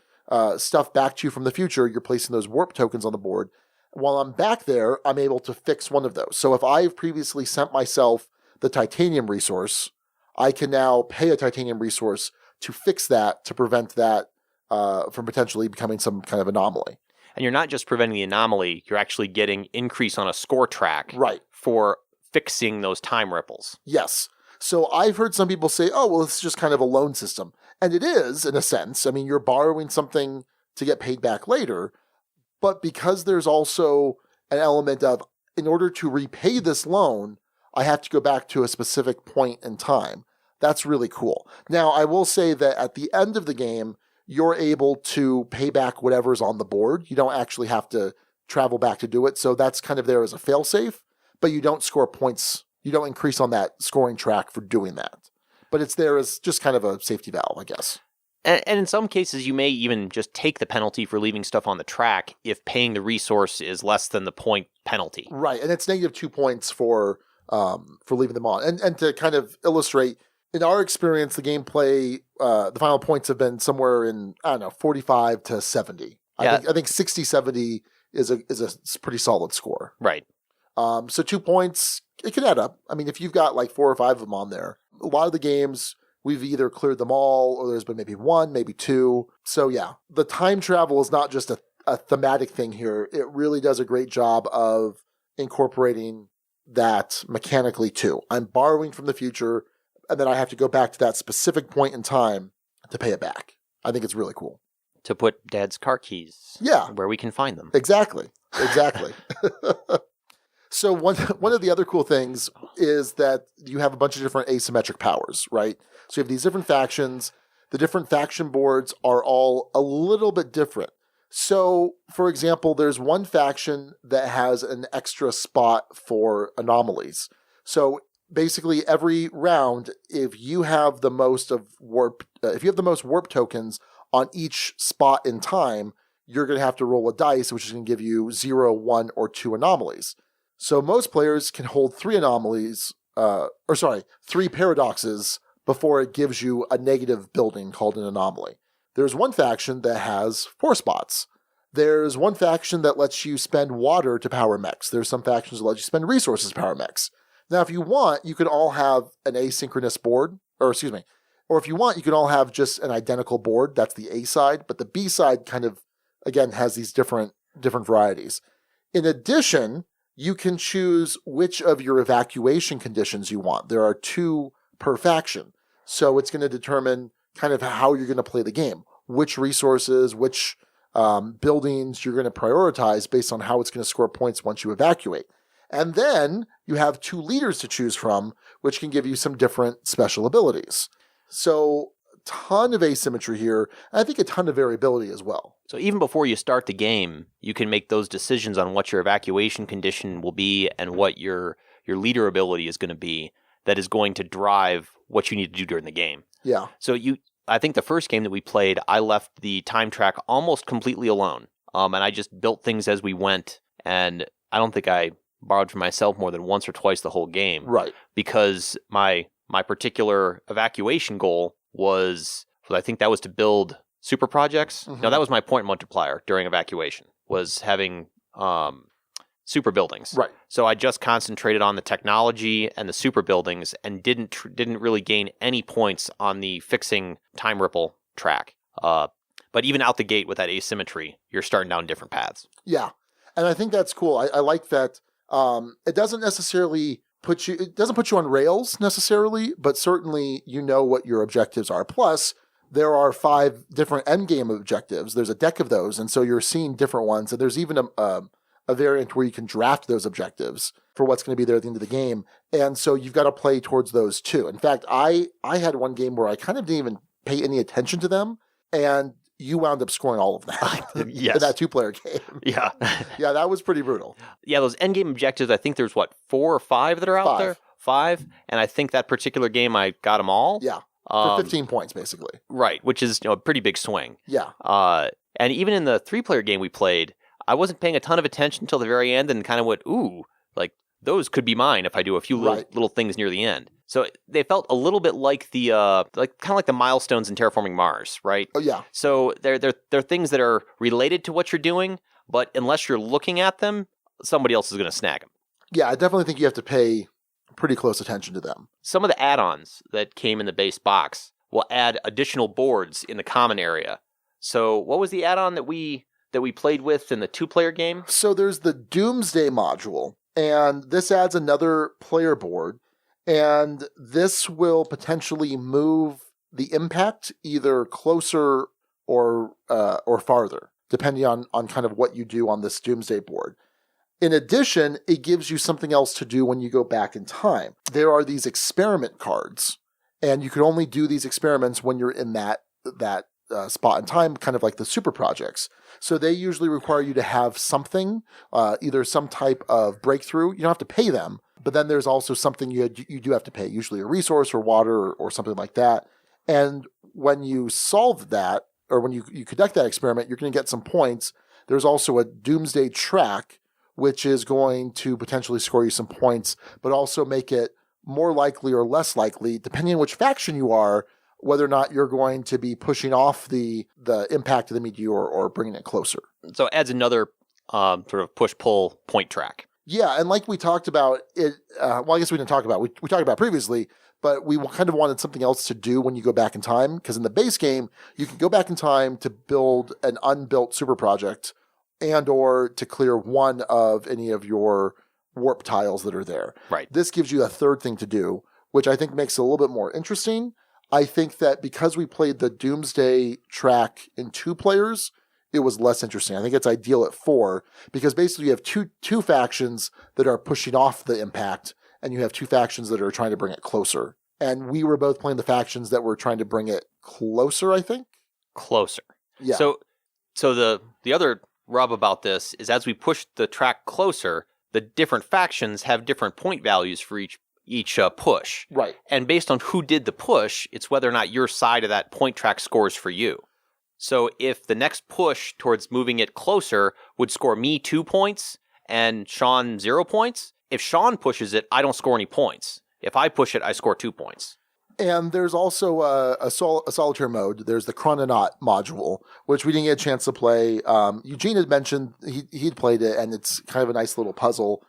stuff back to you from the future, you're placing those warp tokens on the board. While I'm back there, I'm able to fix one of those. So if I've previously sent myself the titanium resource, I can now pay a titanium resource to fix that, to prevent that from potentially becoming some kind of anomaly. And you're not just preventing the anomaly, you're actually getting increase on a score track for fixing those time ripples. Yes. So I've heard some people say, oh, well, it's just kind of a loan system. And it is, in a sense. I mean, you're borrowing something to get paid back later. But because there's also an element of, in order to repay this loan, I have to go back to a specific point in time. That's really cool. Now, I will say that at the end of the game, you're able to pay back whatever's on the board. You don't actually have to travel back to do it. So that's kind of there as a failsafe, but you don't score points. You don't increase on that scoring track for doing that. But it's there as just kind of a safety valve, I guess. And in some cases, you may even just take the penalty for leaving stuff on the track if paying the resource is less than the point penalty. Right, and it's -2 points for leaving them on. And to kind of illustrate, in our experience, the gameplay, the final points have been somewhere in, 45 to 70. I think 60, 70 is a pretty solid score. Right. So 2 points, it can add up. I mean, if you've got like 4 or 5 of them on there, a lot of the games, we've either cleared them all, or there's been maybe 1, maybe 2. So yeah, the time travel is not just a thematic thing here. It really does a great job of incorporating that mechanically too. I'm borrowing from the future, and then I have to go back to that specific point in time to pay it back. I think it's really cool. To put Dad's car keys where we can find them. Exactly. So one of the other cool things is that you have a bunch of different asymmetric powers, right? So you have these different factions. The different faction boards are all a little bit different. So, for example, there's one faction that has an extra spot for anomalies. So basically, every round, if you have the most warp tokens on each spot in time, you're going to have to roll a dice, which is going to give you 0, 1, or 2 anomalies. So most players can hold 3 paradoxes before it gives you a negative building called an anomaly. There's one faction that has 4 spots. There's one faction that lets you spend water to power mechs. There's some factions that let you spend resources to power mechs. Now, if you want, you could all have an asynchronous board, or if you want, you can all have just an identical board. That's the A side, but the B side kind of, again, has these different varieties. In addition, you can choose which of your evacuation conditions you want. There are 2 per faction. So it's going to determine kind of how you're going to play the game, which resources, which buildings you're going to prioritize based on how it's going to score points once you evacuate. And then you have 2 leaders to choose from, which can give you some different special abilities. So a ton of asymmetry here, and I think a ton of variability as well. So even before you start the game, you can make those decisions on what your evacuation condition will be and what your leader ability is going to be that is going to drive what you need to do during the game. Yeah. So I think the first game that we played, I left the time track almost completely alone. And I just built things as we went. And I don't think I borrowed from myself more than once or twice the whole game. Right. Because my particular evacuation goal was, I think that was to build super projects. Mm-hmm. No, that was my point multiplier during evacuation, was having super buildings. Right. So I just concentrated on the technology and the super buildings and didn't really gain any points on the fixing time ripple track. But even out the gate with that asymmetry, you're starting down different paths. Yeah. And I think that's cool. I like that. It doesn't necessarily put you on rails necessarily, but certainly you know what your objectives are. Plus, there are 5 different endgame objectives. There's a deck of those, and so you're seeing different ones. And there's even a variant where you can draft those objectives for what's going to be there at the end of the game. And so you've got to play towards those too. In fact, I had one game where I kind of didn't even pay any attention to them, and you wound up scoring all of that. Yes. In that 2-player game. Yeah. Yeah, that was pretty brutal. Yeah, those endgame objectives, I think there's 4 or 5 that are out there? 5. And I think that particular game, I got them all. Yeah. For 15 points, basically. Right, which is a pretty big swing. Yeah. And even in the 3-player game we played, I wasn't paying a ton of attention until the very end and kind of went, ooh, like those could be mine if I do a few little things near the end. So they felt a little bit like the kind of like the milestones in Terraforming Mars, right? Oh yeah. So they're things that are related to what you're doing, but unless you're looking at them, somebody else is going to snag them. Yeah, I definitely think you have to pay pretty close attention to them. Some of the add-ons that came in the base box will add additional boards in the common area. So what was the add-on that we played with in the 2-player game? So there's the Doomsday module, and this adds another player board, and this will potentially move the impact either closer or farther, depending on kind of what you do on this Doomsday board. In addition, it gives you something else to do when you go back in time. There are these experiment cards, and you can only do these experiments when you're in that spot in time, kind of like the super projects. So they usually require you to have something, either some type of breakthrough. You don't have to pay them, but then there's also something you do have to pay, usually a resource or water or something like that. And when you solve that, or when you conduct that experiment, you're going to get some points. There's also a Doomsday track, which is going to potentially score you some points, but also make it more likely or less likely, depending on which faction you are, whether or not you're going to be pushing off the impact of the meteor or bringing it closer. So it adds another sort of push-pull point track. Yeah, and like we talked about, I guess we didn't talk about, we talked about previously, but we kind of wanted something else to do when you go back in time, because in the base game, you can go back in time to build an unbuilt super project and or to clear one of any of your warp tiles that are there. Right. This gives you a third thing to do, which I think makes it a little bit more interesting. I think that because we played the Doomsday track in 2 players, it was less interesting. I think it's ideal at 4 because basically you have two factions that are pushing off the impact, and you have two factions that are trying to bring it closer. And we were both playing the factions that were trying to bring it closer, I think. Closer. Yeah. So the other rub about this is as we push the track closer, the different factions have different point values for each push. Right. And based on who did the push, it's whether or not your side of that point track scores for you. So if the next push towards moving it closer would score me 2 points and Sean 0 points, if Sean pushes it, I don't score any points. If I push it, I score 2 points. And there's also a solitaire mode. There's the Chrononaut module, which we didn't get a chance to play. Eugene had mentioned he'd played it, and it's kind of a nice little puzzle.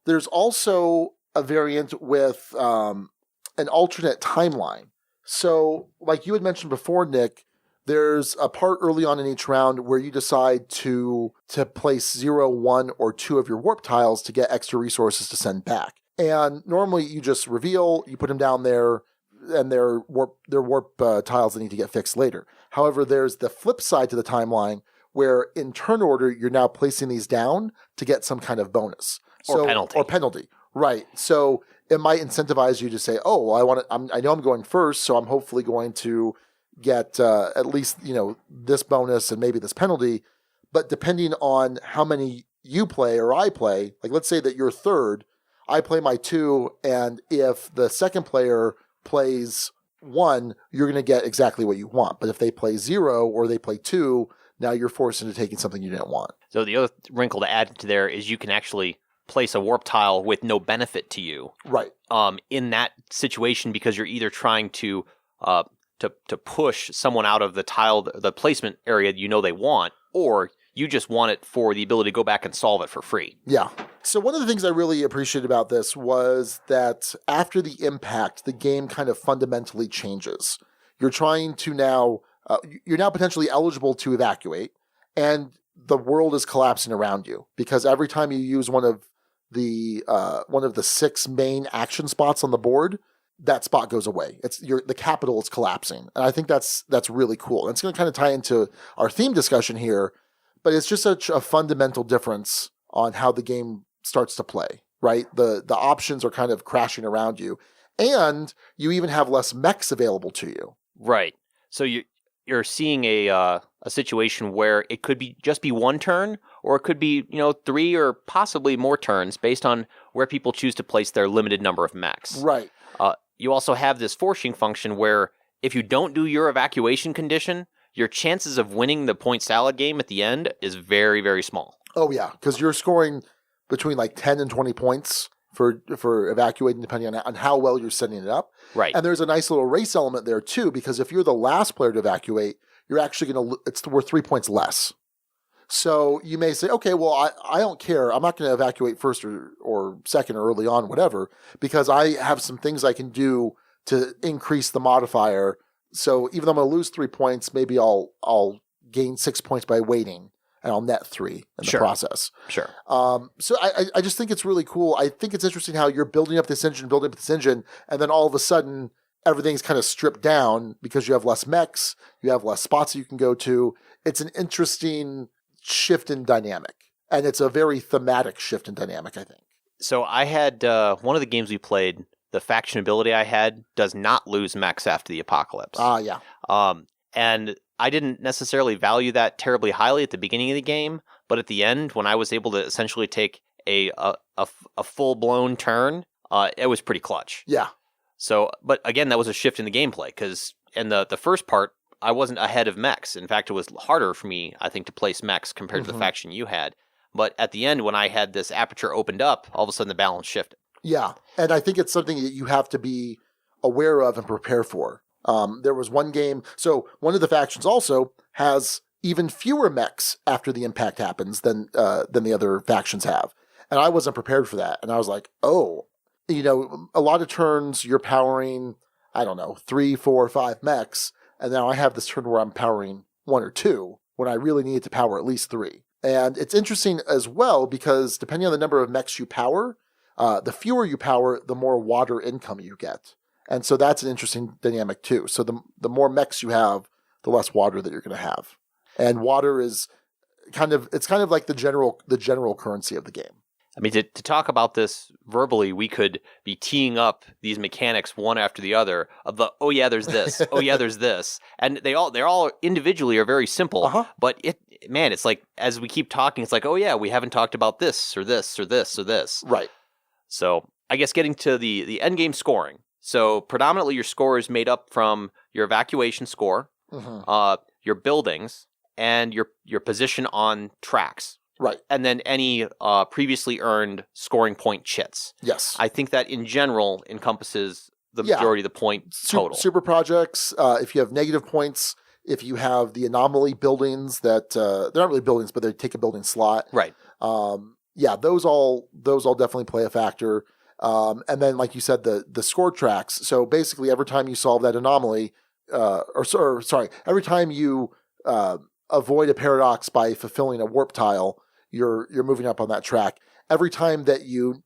There's also a variant with an alternate timeline. So, like you had mentioned before, Nick, there's a part early on in each round where you decide to place 0, 1, or 2 of your warp tiles to get extra resources to send back. And normally you just reveal, you put them down there, and they're warp tiles that need to get fixed later. However, there's the flip side to the timeline where in turn order, you're now placing these down to get some kind of bonus. Or penalty. Right. So it might incentivize you to say, oh, well, I know I'm going first, so I'm hopefully going to get at least, this bonus and maybe this penalty. But depending on how many you play or I play, like let's say that you're third, I play my 2, and if the second player plays 1, you're going to get exactly what you want. But if they play 0 or they play 2, now you're forced into taking something you didn't want. So the other wrinkle to add to there is you can actually place a warp tile with no benefit to you. Right. In that situation, because you're either trying to push someone out of the placement area they want, or you just want it for the ability to go back and solve it for free. Yeah. So one of the things I really appreciated about this was that after the impact, the game kind of fundamentally changes. You're trying to now, you're now potentially eligible to evacuate, and the world is collapsing around you because every time you use one of the 6 main action spots on the board, that spot goes away. The capital is collapsing. And I think that's really cool. And it's going to kind of tie into our theme discussion here, but it's just such a fundamental difference on how the game starts to play, right? The options are kind of crashing around you, and you even have less mechs available to you. Right. So you're seeing a situation where it could just be 1 turn, or it could be 3 or possibly more turns based on where people choose to place their limited number of mechs. Right. You also have this forcing function where if you don't do your evacuation condition, your chances of winning the point salad game at the end is very, very small. Oh, yeah, because you're scoring between like 10 and 20 points for evacuating, depending on how well you're setting it up. Right. And there's a nice little race element there, too, because if you're the last player to evacuate, you're actually it's worth 3 points less. So you may say, okay, well, I don't care. I'm not going to evacuate first or second or early on, whatever, because I have some things I can do to increase the modifier. So even though I'm going to lose 3 points, maybe I'll gain 6 points by waiting, and I'll net 3 in the process. Sure. So I just think it's really cool. I think it's interesting how you're building up this engine, and then all of a sudden everything's kind of stripped down because you have less mechs, you have less spots that you can go to. It's an interesting shift in dynamic, and it's a very thematic shift in dynamic, I think. So I had one of the games we played, the faction ability I had does not lose mechs after the apocalypse. Yeah. And I didn't necessarily value that terribly highly at the beginning of the game, but at the end, when I was able to essentially take a full-blown turn, it was pretty clutch. Yeah. So, but again, that was a shift in the gameplay, because in the first part, I wasn't ahead of mechs. In fact, it was harder for me, I think, to place mechs compared to the faction you had. But at the end, when I had this aperture opened up, all of a sudden the balance shifted. Yeah, and I think it's something that you have to be aware of and prepare for. There was one game, so one of the factions also has even fewer mechs after the impact happens than the other factions have. And I wasn't prepared for that. And I was like, oh, a lot of turns you're powering, 3, 4, 5 mechs. And now I have this turn where I'm powering 1 or 2 when I really need to power at least 3. And it's interesting as well because depending on the number of mechs you power, the fewer you power, the more water income you get. And so that's an interesting dynamic too. So the more mechs you have, the less water that you're going to have. And water is it's kind of like the general currency of the game. I mean, to talk about this verbally, we could be teeing up these mechanics one after the other of the, oh yeah, there's this, oh yeah, there's this. And they're all individually are very simple, but it's like, as we keep talking, it's like, oh yeah, we haven't talked about this or this or this or this. Right. So I guess getting to the end game scoring. So predominantly your score is made up from your evacuation score, your buildings, and your position on tracks. Right. And then any previously earned scoring point chits. Yes. I think that in general encompasses the majority of the point total. Super projects, if you have negative points, if you have the anomaly buildings that, they're not really buildings, but they take a building slot. Right. Those all definitely play a factor. And then, like you said, the score tracks. So basically every time you solve that anomaly, every time you avoid a paradox by fulfilling a warp tile, you're moving up on that track. Every time that you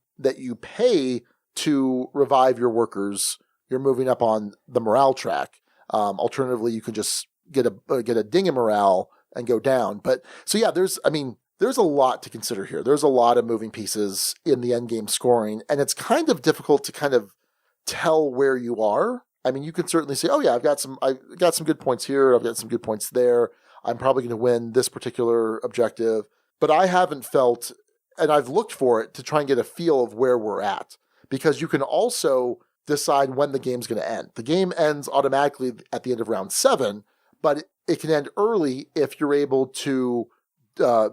pay to revive your workers, you're moving up on the morale track. Alternatively, you can just get a ding in morale and go down. But so yeah, there's a lot to consider here. There's a lot of moving pieces in the end game scoring, and it's kind of difficult to kind of tell where you are. I mean, you can certainly say, oh yeah, I've got some good points here. I've got some good points there. I'm probably going to win this particular objective. But I haven't felt, and I've looked for it to try and get a feel of where we're at, because you can also decide when the game's going to end. The game ends automatically at the end of round 7, but it can end early if you're able to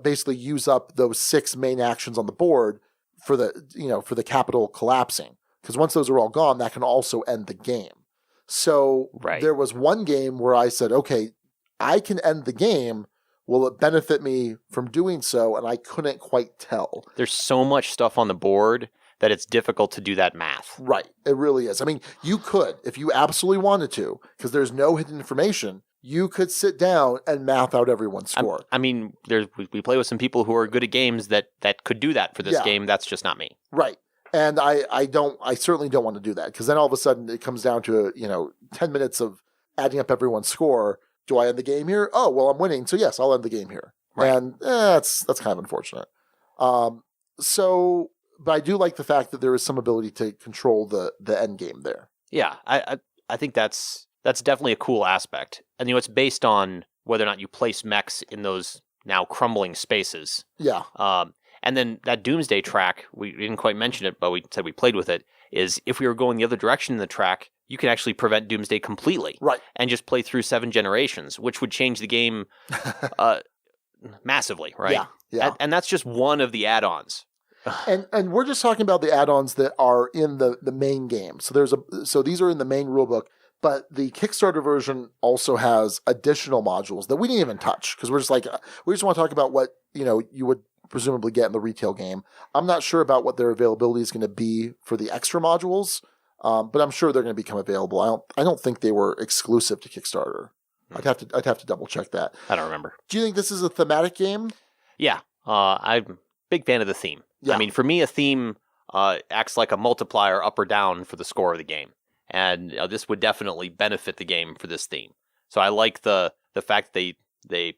basically use up those 6 main actions on the board for the capital collapsing. Because once those are all gone, that can also end the game. So There was one game where I said, okay, I can end the game. Will it benefit me from doing so? And I couldn't quite tell. There's so much stuff on the board that it's difficult to do that math. Right. It really is. I mean, you could, if you absolutely wanted to, because there's no hidden information, you could sit down and math out everyone's score. I mean, we play with some people who are good at games that could do that for this game. That's just not me. Right. And I certainly don't want to do that, because then all of a sudden it comes down to, 10 minutes of adding up everyone's score. Do I end the game here? Oh, well, I'm winning, so yes, I'll end the game here. Right. And that's kind of unfortunate. But I do like the fact that there is some ability to control the end game there. Yeah, I think that's definitely a cool aspect. And it's based on whether or not you place mechs in those now crumbling spaces. Yeah. And then that Doomsday track, we didn't quite mention it, but we said we played with it, is if we were going the other direction in the track, you can actually prevent Doomsday completely. Right. And just play through 7 generations, which would change the game massively, right? Yeah. And that's just one of the add-ons. and we're just talking about the add-ons that are in the main game. So these are in the main rulebook, but the Kickstarter version also has additional modules that we didn't even touch, because we just want to talk about what you would presumably get in the retail game. I'm not sure about what their availability is going to be for the extra modules, but I'm sure they're going to become available. I don't think they were exclusive to Kickstarter. I'd have to double check that. I don't remember. Do you think this is a thematic game? Yeah, I'm a big fan of the theme. Yeah. I mean, for me, a theme acts like a multiplier up or down for the score of the game, and this would definitely benefit the game for this theme. So I like the fact they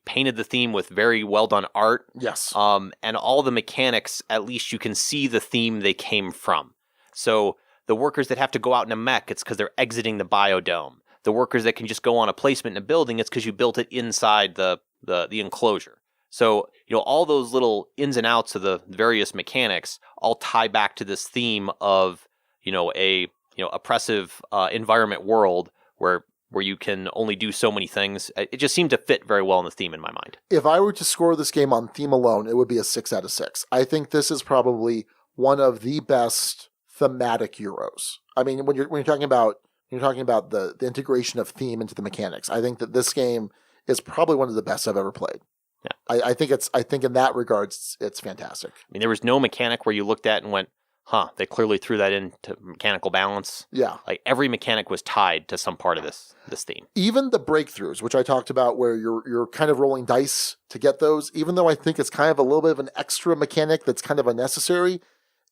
painted the theme with very well done art. Yes. And all the mechanics, at least you can see the theme they came from. So the workers that have to go out in a mech, it's because they're exiting the biodome. The workers that can just go on a placement in a building, it's because you built it inside the enclosure. So, all those little ins and outs of the various mechanics all tie back to this theme of, a oppressive environment world where you can only do so many things. It just seemed to fit very well in the theme in my mind. If I were to score this game on theme alone, it would be a 6 out of 6. I think this is probably one of the best thematic Euros. I mean, when you're talking about the integration of theme into the mechanics, I think that this game is probably one of the best I've ever played. Yeah. I think in that regards, it's fantastic. I mean, there was no mechanic where you looked at and went, they clearly threw that into mechanical balance. Yeah. Like every mechanic was tied to some part of this theme. Even the breakthroughs, which I talked about, where you're kind of rolling dice to get those, even though I think it's kind of a little bit of an extra mechanic that's kind of unnecessary,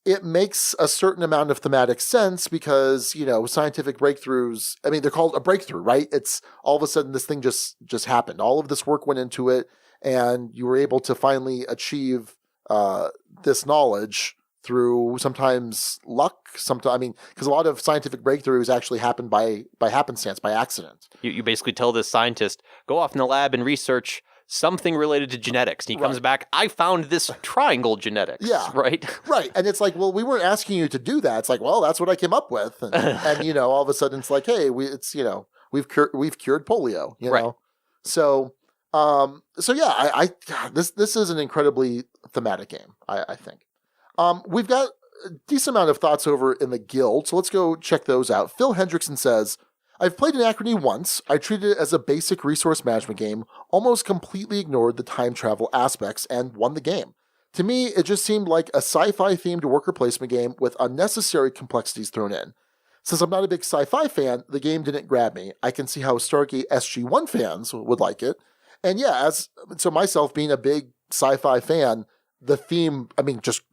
it makes a certain amount of thematic sense because, scientific breakthroughs, I mean, they're called a breakthrough, right? It's all of a sudden this thing just happened. All of this work went into it, and you were able to finally achieve this knowledge through sometimes luck, because a lot of scientific breakthroughs actually happen by happenstance, by accident. You basically tell this scientist, go off in the lab and research something related to genetics. And he comes back, I found this triangle genetics. Yeah. Right? Right. And it's like, well, we weren't asking you to do that. It's like, well, that's what I came up with. And all of a sudden it's like, hey, we've cured polio, Right. know? So yeah, this is an incredibly thematic game, I think. We've got a decent amount of thoughts over in the guild, so let's go check those out. Phil Hendrickson says, I've played Anachrony once. I treated it as a basic resource management game, almost completely ignored the time travel aspects, and won the game. To me, it just seemed like a sci-fi themed worker placement game with unnecessary complexities thrown in. Since I'm not a big sci-fi fan, the game didn't grab me. I can see how Stargate SG-1 fans would like it. And yeah, so myself being a big sci-fi fan, the theme,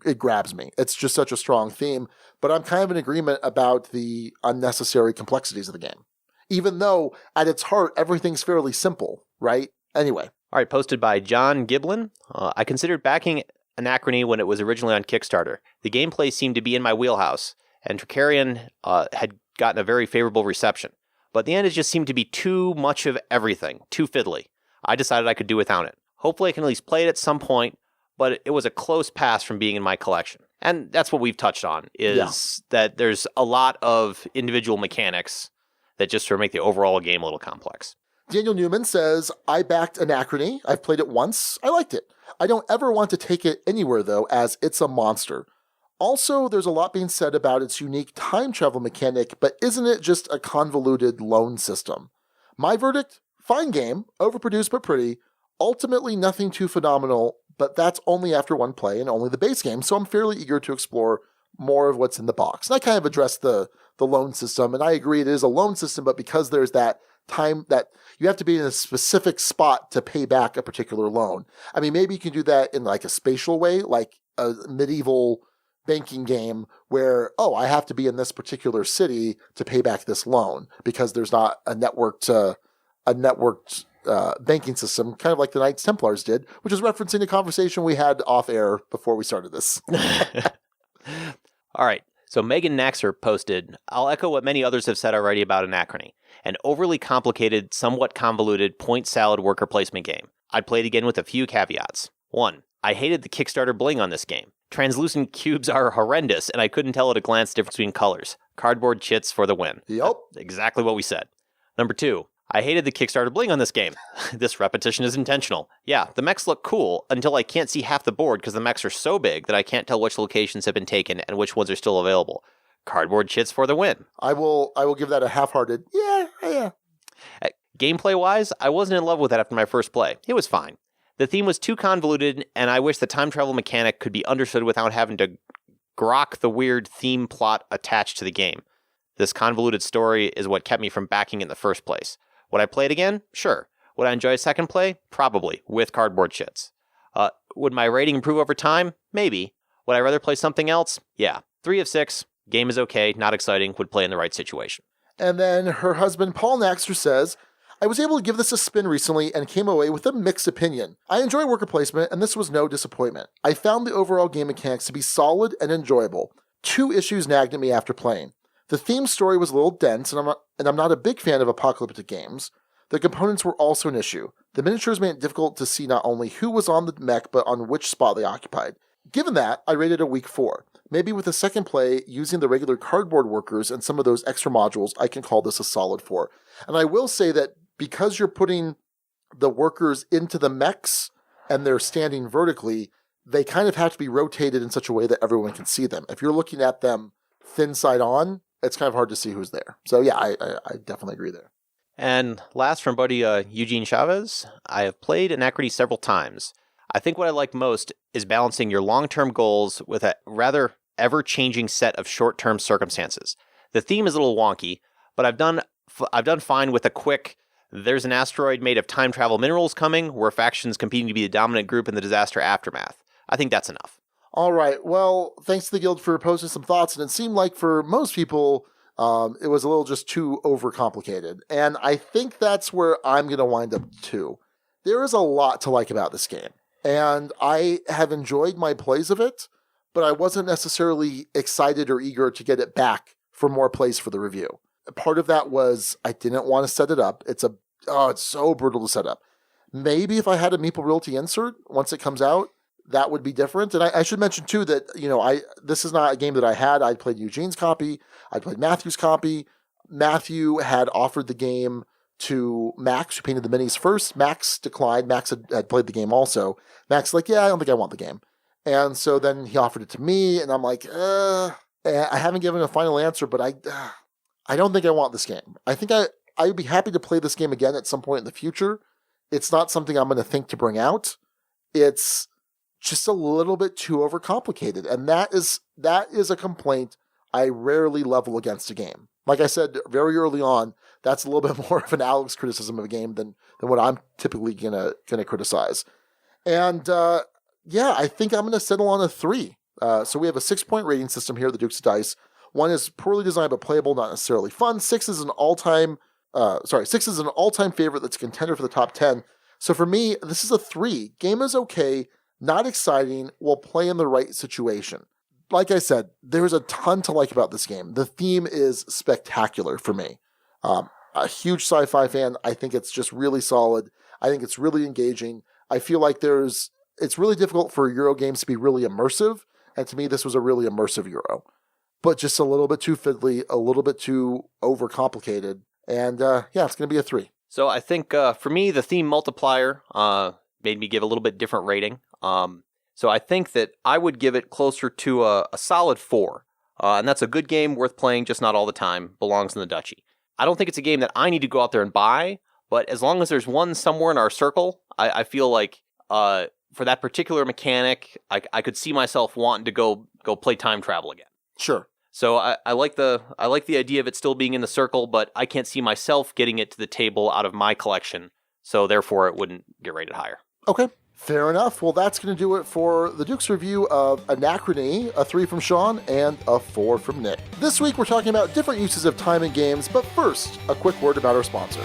it grabs me. It's just such a strong theme, but I'm kind of in agreement about the unnecessary complexities of the game. Even though, at its heart, everything's fairly simple, right? Anyway. All right, posted by John Giblin. I considered backing Anachrony when it was originally on Kickstarter. The gameplay seemed to be in my wheelhouse, and Tricarion had gotten a very favorable reception. But at the end, it just seemed to be too much of everything, too fiddly. I decided I could do without it. Hopefully I can at least play it at some point, but it was a close pass from being in my collection. And that's what we've touched on, is that there's a lot of individual mechanics that just sort of make the overall game a little complex. Daniel Newman says, I backed Anachrony. I've played it once. I liked it. I don't ever want to take it anywhere, though, as it's a monster. Also, there's a lot being said about its unique time travel mechanic, but isn't it just a convoluted loan system? My verdict? Fine game, overproduced but pretty. Ultimately nothing too phenomenal, but that's only after one play and only the base game, so I'm fairly eager to explore more of what's in the box. And I kind of addressed the loan system, and I agree it is a loan system, but because there's that time that you have to be in a specific spot to pay back a particular loan. Maybe you can do that in like a spatial way, like a medieval banking game where, I have to be in this particular city to pay back this loan because there's not a networked banking system, kind of like the Knights Templars did, which is referencing a conversation we had off air before we started this. All right. So Megan Naxer posted, I'll echo what many others have said already about Anachrony, an overly complicated, somewhat convoluted point salad worker placement game. I'd play it again with a few caveats. 1. I hated the Kickstarter bling on this game. Translucent cubes are horrendous, and I couldn't tell at a glance the difference between colors. Cardboard chits for the win. Yep. That's exactly what we said. Number 2. I hated the Kickstarter bling on this game. This repetition is intentional. Yeah, the mechs look cool until I can't see half the board because the mechs are so big that I can't tell which locations have been taken and which ones are still available. Cardboard chits for the win. I will give that a half-hearted, yeah. Gameplay-wise, I wasn't in love with that after my first play. It was fine. The theme was too convoluted, and I wish the time travel mechanic could be understood without having to grok the weird theme plot attached to the game. This convoluted story is what kept me from backing it in the first place. Would I play it again? Sure. Would I enjoy a second play? Probably, with cardboard chits. Would my rating improve over time? Maybe. Would I rather play something else? Yeah. 3 of 6. Game is okay, not exciting, would play in the right situation. And then her husband, Paul Naxter, says, I was able to give this a spin recently and came away with a mixed opinion. I enjoy worker placement, and this was no disappointment. I found the overall game mechanics to be solid and enjoyable. 2 issues nagged at me after playing. The theme story was a little dense, and I'm not a big fan of apocalyptic games. The components were also an issue. The miniatures made it difficult to see not only who was on the mech, but on which spot they occupied. Given that, I rated a weak 4. Maybe with a second play, using the regular cardboard workers and some of those extra modules, I can call this a solid 4. And I will say that because you're putting the workers into the mechs and they're standing vertically, they kind of have to be rotated in such a way that everyone can see them. If you're looking at them thin side on, it's kind of hard to see who's there. So yeah, I definitely agree there. And last from buddy Eugene Chavez, I have played Anachrony several times. I think what I like most is balancing your long-term goals with a rather ever-changing set of short-term circumstances. The theme is a little wonky, but I've done fine with a quick, there's an asteroid made of time travel minerals coming, where factions competing to be the dominant group in the disaster aftermath. I think that's enough. All right. Well, thanks to the Guild for posting some thoughts, and it seemed like for most people, it was a little just too overcomplicated. And I think that's where I'm going to wind up too. there is a lot to like about this game. And I have enjoyed my plays of it, but I wasn't necessarily excited or eager to get it back for more plays for the review. Part of that was I didn't want to set it up. It's so brutal to set up. Maybe if I had a Meeple Realty insert once it comes out, that would be different. And I should mention too that, this is not a game that I had. I played Eugene's copy. I played Matthew's copy. Matthew had offered the game to Max, who painted the minis first. Max declined. Max had played the game also. Max like, yeah, I don't think I want the game. And so then he offered it to me, and I'm like, I haven't given a final answer, but I don't think I want this game. I think I would be happy to play this game again at some point in the future. It's not something I'm going to think to bring out. It's just a little bit too overcomplicated. And that is a complaint I rarely level against a game. Like I said very early on, that's a little bit more of an Alex criticism of a game than what I'm typically gonna criticize. And I think I'm gonna settle on a 3. So we have a 6-point rating system here at the Dukes of Dice. 1 is poorly designed but playable, not necessarily fun. 6 is an all-time favorite that's a contender for the top 10. So for me, this is a 3. Game is okay, not exciting, will play in the right situation. Like I said, there's a ton to like about this game. The theme is spectacular for me. A huge sci-fi fan. I think it's just really solid. I think it's really engaging. I feel like it's really difficult for Euro games to be really immersive. And to me, this was a really immersive Euro. But just a little bit too fiddly, a little bit too overcomplicated. And it's going to be a 3. So I think for me, the theme multiplier made me give a little bit different rating. So I think that I would give it closer to a solid 4. And that's a good game, worth playing, just not all the time. Belongs in the Duchy. I don't think it's a game that I need to go out there and buy, but as long as there's one somewhere in our circle, I feel like for that particular mechanic, I could see myself wanting to go play time travel again. Sure. So I like the idea of it still being in the circle, but I can't see myself getting it to the table out of my collection, so therefore it wouldn't get rated higher. Okay. Fair enough. Well, that's going to do it for the Duke's review of Anachrony, a 3 from Sean, and a 4 from Nick. This week, we're talking about different uses of time in games, but first, a quick word about our sponsor.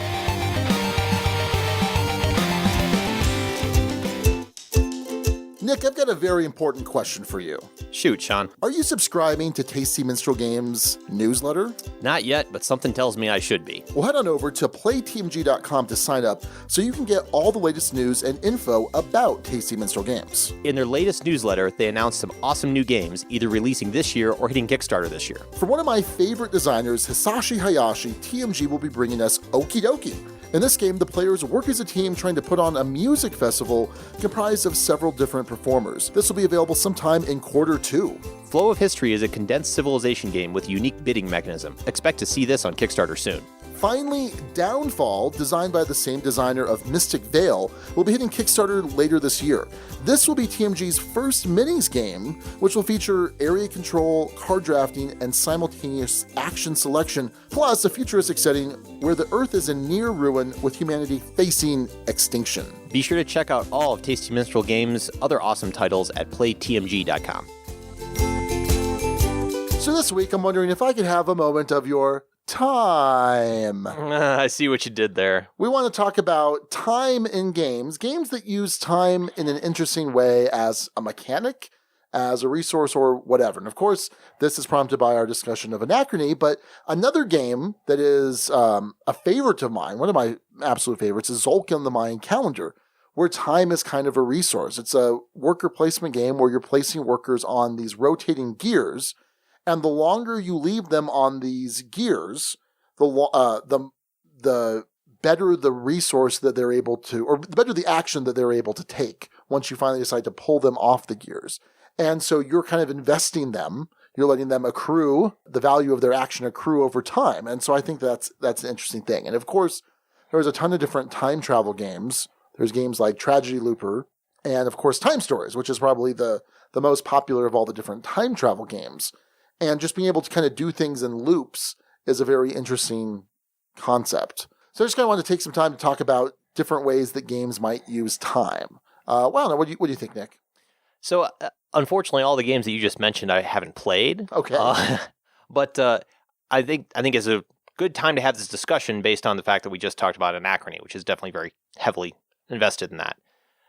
Nick, I've got a very important question for you. Shoot, Sean. Are you subscribing to Tasty Minstrel Games newsletter? Not yet, but something tells me I should be. Well, head on over to playtmg.com to sign up so you can get all the latest news and info about Tasty Minstrel Games. In their latest newsletter, they announced some awesome new games, either releasing this year or hitting Kickstarter this year. For one of my favorite designers, Hisashi Hayashi, TMG will be bringing us Okie Dokie. In this game, the players work as a team trying to put on a music festival comprised of several different performers. This will be available sometime in Q2. Flow of History is a condensed civilization game with a unique bidding mechanism. Expect to see this on Kickstarter soon. Finally, Downfall, designed by the same designer of Mystic Veil, will be hitting Kickstarter later this year. This will be TMG's first minis game, which will feature area control, card drafting, and simultaneous action selection, plus a futuristic setting where the Earth is in near ruin with humanity facing extinction. Be sure to check out all of Tasty Minstrel Games' other awesome titles at playtmg.com. So this week, I'm wondering if I could have a moment of your time. I see what you did there. We want to talk about time in games that use time in an interesting way as a mechanic, as a resource, or whatever. And of course, this is prompted by our discussion of Anachrony, but another game that is a favorite of mine, one of my absolute favorites, is Tzolk'in the Mayan Calendar, where time is kind of a resource. It's a worker placement game where you're placing workers on these rotating gears, and the longer you leave them on these gears, the better the resource that they're able to, or the better the action that they're able to take once you finally decide to pull them off the gears. And so you're kind of investing them. You're letting them accrue, the value of their action accrue over time. And so I think that's an interesting thing. And of course, there's a ton of different time travel games. There's games like Tragedy Looper, and of course Time Stories, which is probably the most popular of all the different time travel games. And just being able to kind of do things in loops is a very interesting concept. So I just kind of want to take some time to talk about different ways that games might use time. What do you think, Nick? So, unfortunately, all the games that you just mentioned I haven't played. Okay. But I think it's a good time to have this discussion based on the fact that we just talked about Anachrony, which is definitely very heavily invested in that.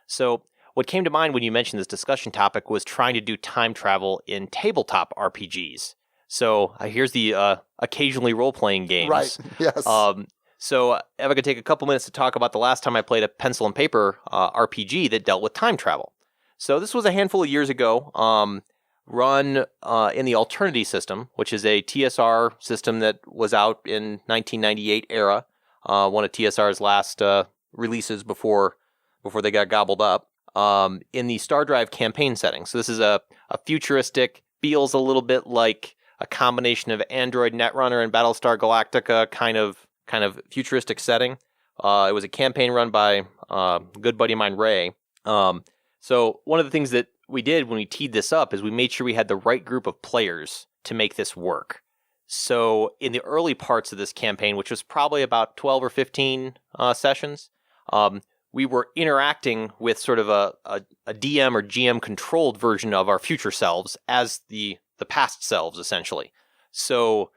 So what came to mind when you mentioned this discussion topic was trying to do time travel in tabletop RPGs. So here's the occasionally role-playing games. Right, yes. So if I could take a couple minutes to talk about the last time I played a pencil and paper RPG that dealt with time travel. So this was a handful of years ago, run in the Alternity system, which is a TSR system that was out in 1998 era, one of TSR's last releases before they got gobbled up, in the Star Drive campaign setting. So this is a futuristic, feels a little bit like a combination of Android Netrunner and Battlestar Galactica kind of futuristic setting. It was a campaign run by a good buddy of mine, Ray. So one of the things that we did when we teed this up is we made sure we had the right group of players to make this work. So in the early parts of this campaign, which was probably about 12 or 15 sessions, we were interacting with sort of a DM or GM controlled version of our future selves as the past selves, essentially. So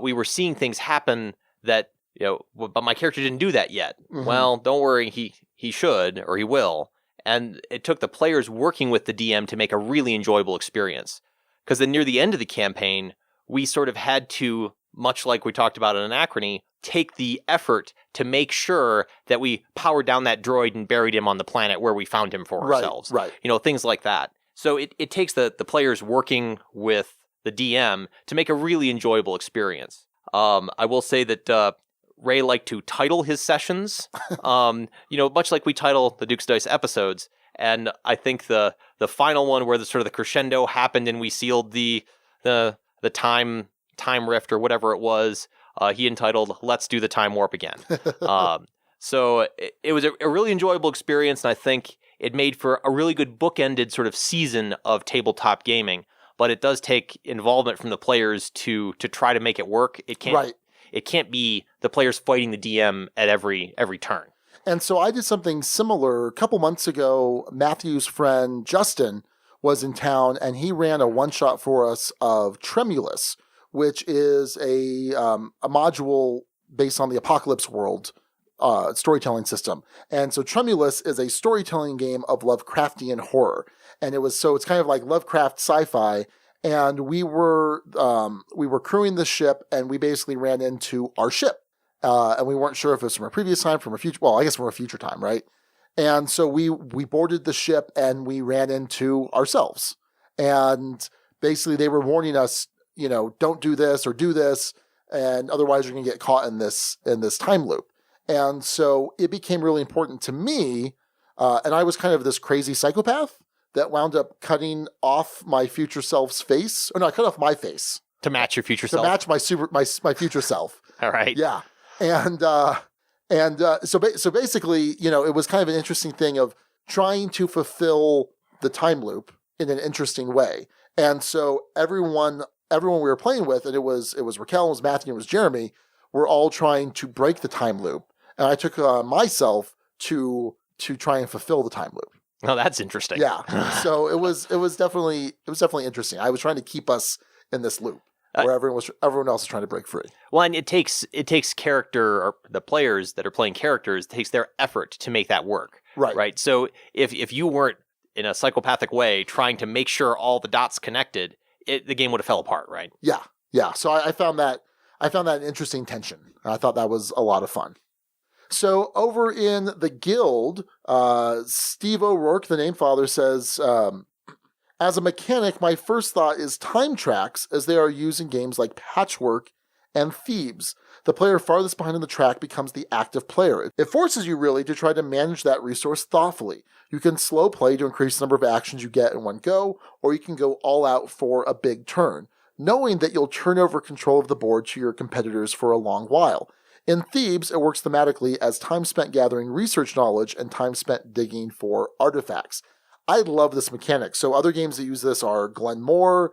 we were seeing things happen that, but my character didn't do that yet. Mm-hmm. Well, don't worry, he should, or he will. And it took the players working with the DM to make a really enjoyable experience. Because then near the end of the campaign, we sort of had to, much like we talked about in Anachrony, take the effort to make sure that we powered down that droid and buried him on the planet where we found him for ourselves. Right. Things like that. So it takes the players working with the DM to make a really enjoyable experience. I will say that Ray liked to title his sessions, much like we title the Duke's of Dice episodes. And I think the final one where the sort of the crescendo happened and we sealed the time rift or whatever it was, he entitled "Let's Do the Time Warp Again." So it was a really enjoyable experience, and I think it made for a really good bookended sort of season of tabletop gaming. But it does take involvement from the players to try to make it work. It can't. Right. It can't be the players fighting the DM at every turn. And so I did something similar. A couple months ago, Matthew's friend Justin was in town, and he ran a one-shot for us of Tremulous, which is a module based on the Apocalypse World storytelling system. And so Tremulous is a storytelling game of Lovecraftian horror. And it's kind of like Lovecraft sci-fi. And we were crewing the ship, and we basically ran into our ship. And we weren't sure if it was from a previous time, from a future, well, I guess from a future time, right? And so we boarded the ship, and we ran into ourselves. And basically they were warning us, don't do this or do this, and otherwise you're going to get caught in this time loop. And so it became really important to me, and I was kind of this crazy psychopath that wound up cutting off my future self's face. Oh no, I cut off my face to match your future self. To match my future self. All right. Yeah, and so basically, it was kind of an interesting thing of trying to fulfill the time loop in an interesting way. And so everyone we were playing with, and it was Raquel, it was Matthew, it was Jeremy, were all trying to break the time loop, and I took myself to try and fulfill the time loop. Oh, that's interesting. Yeah. So it was definitely interesting. I was trying to keep us in this loop where everyone else is trying to break free. Well, and it takes character, or the players that are playing characters, it takes their effort to make that work. Right. Right. So if you weren't in a psychopathic way trying to make sure all the dots connected, the game would have fell apart, right? Yeah. Yeah. So I found that an interesting tension. I thought that was a lot of fun. So over in the guild, Steve O'Rourke, the Namefather, says, as a mechanic, my first thought is time tracks, as they are used in games like Patchwork and Thebes. The player farthest behind on the track becomes the active player. It forces you really to try to manage that resource thoughtfully. You can slow play to increase the number of actions you get in one go, or you can go all out for a big turn, knowing that you'll turn over control of the board to your competitors for a long while. In Thebes, it works thematically as time spent gathering research knowledge and time spent digging for artifacts. I love this mechanic. So other games that use this are Glenmore,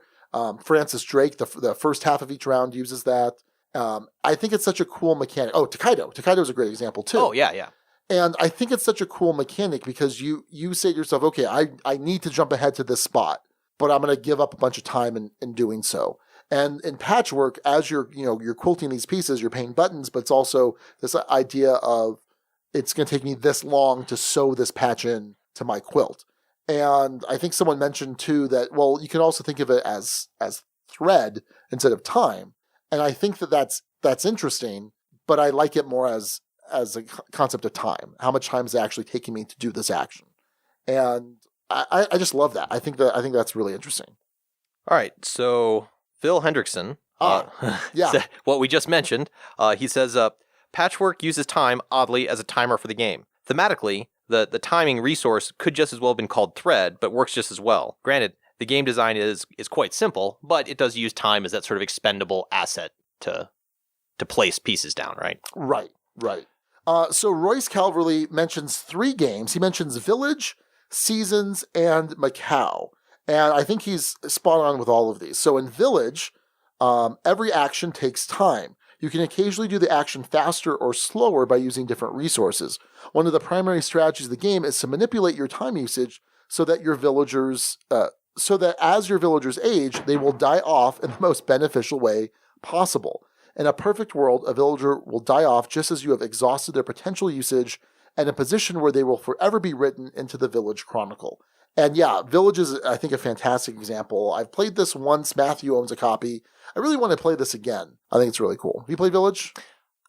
Francis Drake, the first half of each round uses that. I think it's such a cool mechanic. Oh, Takedo. Takedo is a great example too. Oh, yeah. And I think it's such a cool mechanic because you say to yourself, okay, I need to jump ahead to this spot, but I'm going to give up a bunch of time in doing so. And in Patchwork, as you're quilting these pieces, you're painting buttons, but it's also this idea of it's going to take me this long to sew this patch in to my quilt. And I think someone mentioned too that, well, you can also think of it as thread instead of time. And I think that's interesting, but I like it more as a concept of time. How much time is it actually taking me to do this action? And I just love that. I think that's really interesting. All right, so Phil Hendrickson, yeah, what we just mentioned, he says, Patchwork uses time, oddly, as a timer for the game. Thematically, the timing resource could just as well have been called thread, but works just as well. Granted, the game design is quite simple, but it does use time as that sort of expendable asset to place pieces down, right? Right. So Royce Calverley mentions 3 games. He mentions Village, Seasons, and Macau. And I think he's spot on with all of these. So in Village, every action takes time. You can occasionally do the action faster or slower by using different resources. One of the primary strategies of the game is to manipulate your time usage so that as your villagers age, they will die off in the most beneficial way possible. In a perfect world, a villager will die off just as you have exhausted their potential usage and a position where they will forever be written into the Village Chronicle. And yeah, Village is, I think, a fantastic example. I've played this once. Matthew owns a copy. I really want to play this again. I think it's really cool. Have you played Village?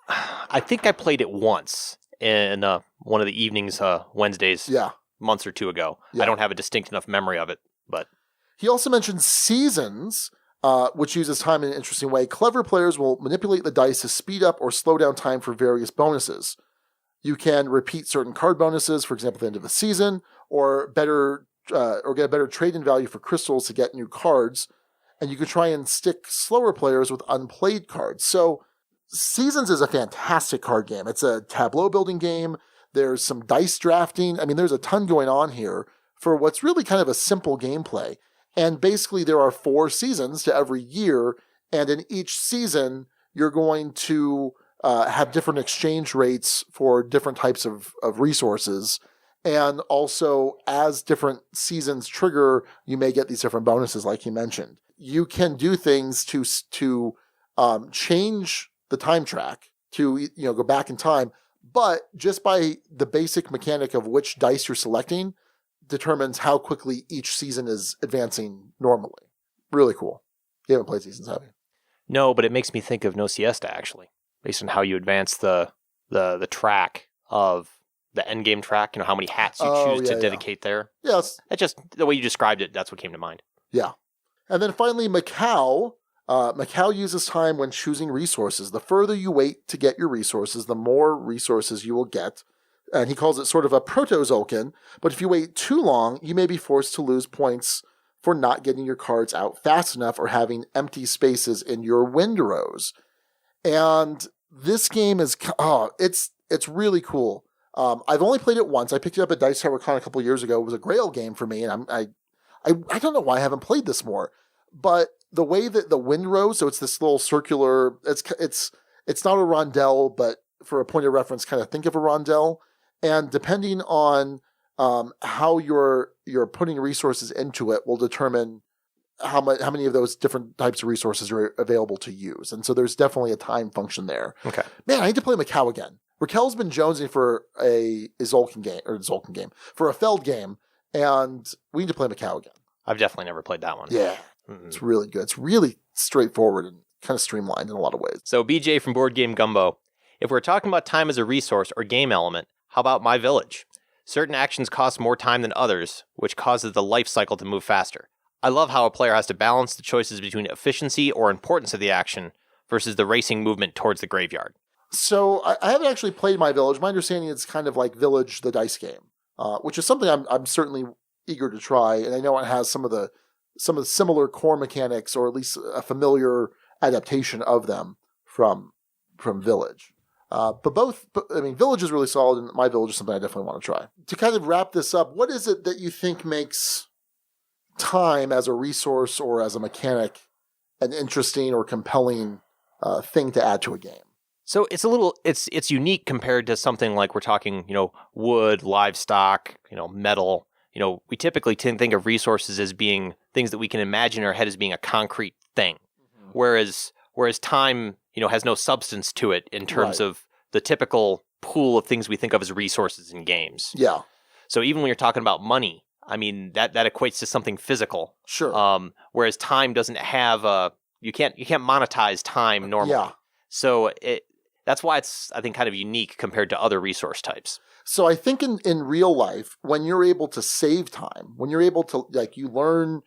I think I played it once in one of the evenings, Wednesdays, months or 2 ago. Yeah. I don't have a distinct enough memory of it, but... He also mentioned Seasons, which uses time in an interesting way. Clever players will manipulate the dice to speed up or slow down time for various bonuses. You can repeat certain card bonuses, for example, at the end of a season, or get a better trade-in value for crystals to get new cards. And you can try and stick slower players with unplayed cards. So Seasons is a fantastic card game. It's a tableau building game. There's some dice drafting. I mean, there's a ton going on here for what's really kind of a simple gameplay. And basically there are 4 seasons to every year. And in each season, you're going to have different exchange rates for different types of resources. And also, as different seasons trigger, you may get these different bonuses, like you mentioned. You can do things to change the time track, to go back in time, but just by the basic mechanic of which dice you're selecting determines how quickly each season is advancing normally. Really cool. You haven't played Seasons, have you? No, but it makes me think of No Siesta, actually, based on how you advance the track of the endgame track, how many hats you choose to dedicate there. Yes. That's just the way you described it, that's what came to mind. Yeah. And then finally, Macau. Macau uses time when choosing resources. The further you wait to get your resources, the more resources you will get. And he calls it sort of a proto-Zolkin. But if you wait too long, you may be forced to lose points for not getting your cards out fast enough or having empty spaces in your windrows. And this game is, it's really cool. I've only played it once. I picked it up at Dice Tower Con a couple years ago. It was a Grail game for me, and I don't know why I haven't played this more. But the way that the windrow, so it's this little circular, it's not a rondelle, but for a point of reference, kind of think of a rondelle. And depending on how you're putting resources into it, will determine how many of those different types of resources are available to use. And so there's definitely a time function there. Okay. Man, I need to play Macau again. Raquel's been jonesing for a Zolkin game, for a Feld game, and we need to play Macau again. I've definitely never played that one. Yeah, It's really good. It's really straightforward and kind of streamlined in a lot of ways. So BJ from Board Game Gumbo, if we're talking about time as a resource or game element, how about My Village? Certain actions cost more time than others, which causes the life cycle to move faster. I love how a player has to balance the choices between efficiency or importance of the action versus the racing movement towards the graveyard. So I haven't actually played My Village. My understanding is kind of like Village, the dice game, which is something I'm certainly eager to try. And I know it has some of the similar core mechanics, or at least a familiar adaptation of them from Village. Village is really solid, and My Village is something I definitely want to try. To kind of wrap this up, what is it that you think makes time as a resource or as a mechanic an interesting or compelling thing to add to a game? So it's unique compared to something like we're talking, wood, livestock, metal. We typically think of resources as being things that we can imagine in our head as being a concrete thing. Mm-hmm. Whereas time, has no substance to it in terms of the typical pool of things we think of as resources in games. Yeah. So even when you're talking about money, I mean, that equates to something physical. Sure. Whereas time doesn't have you can't monetize time normally. Yeah. So that's why it's, I think, kind of unique compared to other resource types. So I think in real life, when you're able to save time, when you're able to, like, you learn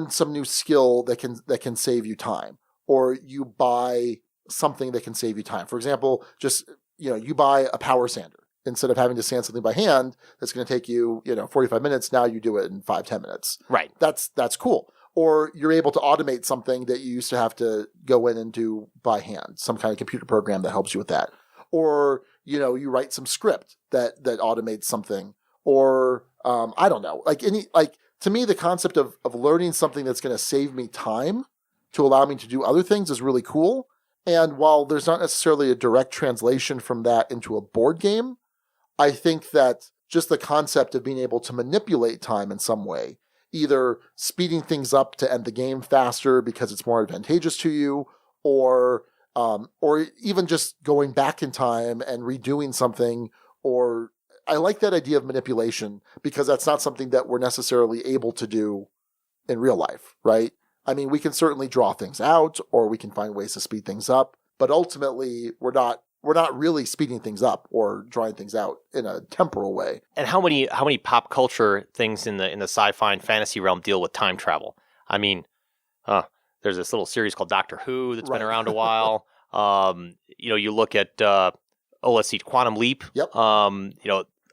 some new skill that can save you time, or you buy something that can save you time. For example, just, you buy a power sander. Instead of having to sand something by hand, that's going to take you, 45 minutes. Now you do it in 5-10 minutes. Right. That's cool. Or you're able to automate something that you used to have to go in and do by hand, some kind of computer program that helps you with that. Or, you write some script that automates something. Or, I don't know, to me, the concept of learning something that's going to save me time to allow me to do other things is really cool. And while there's not necessarily a direct translation from that into a board game, I think that just the concept of being able to manipulate time in some way, either speeding things up to end the game faster because it's more advantageous to you, or even just going back in time and redoing something. Or I like that idea of manipulation because that's not something that we're necessarily able to do in real life, right? I mean, we can certainly draw things out, or we can find ways to speed things up, but ultimately we're not really speeding things up or drawing things out in a temporal way. And how many pop culture things in the sci-fi and fantasy realm deal with time travel? I mean, there's this little series called Doctor Who that's been around a while. You look at let's see, Quantum Leap. Yep.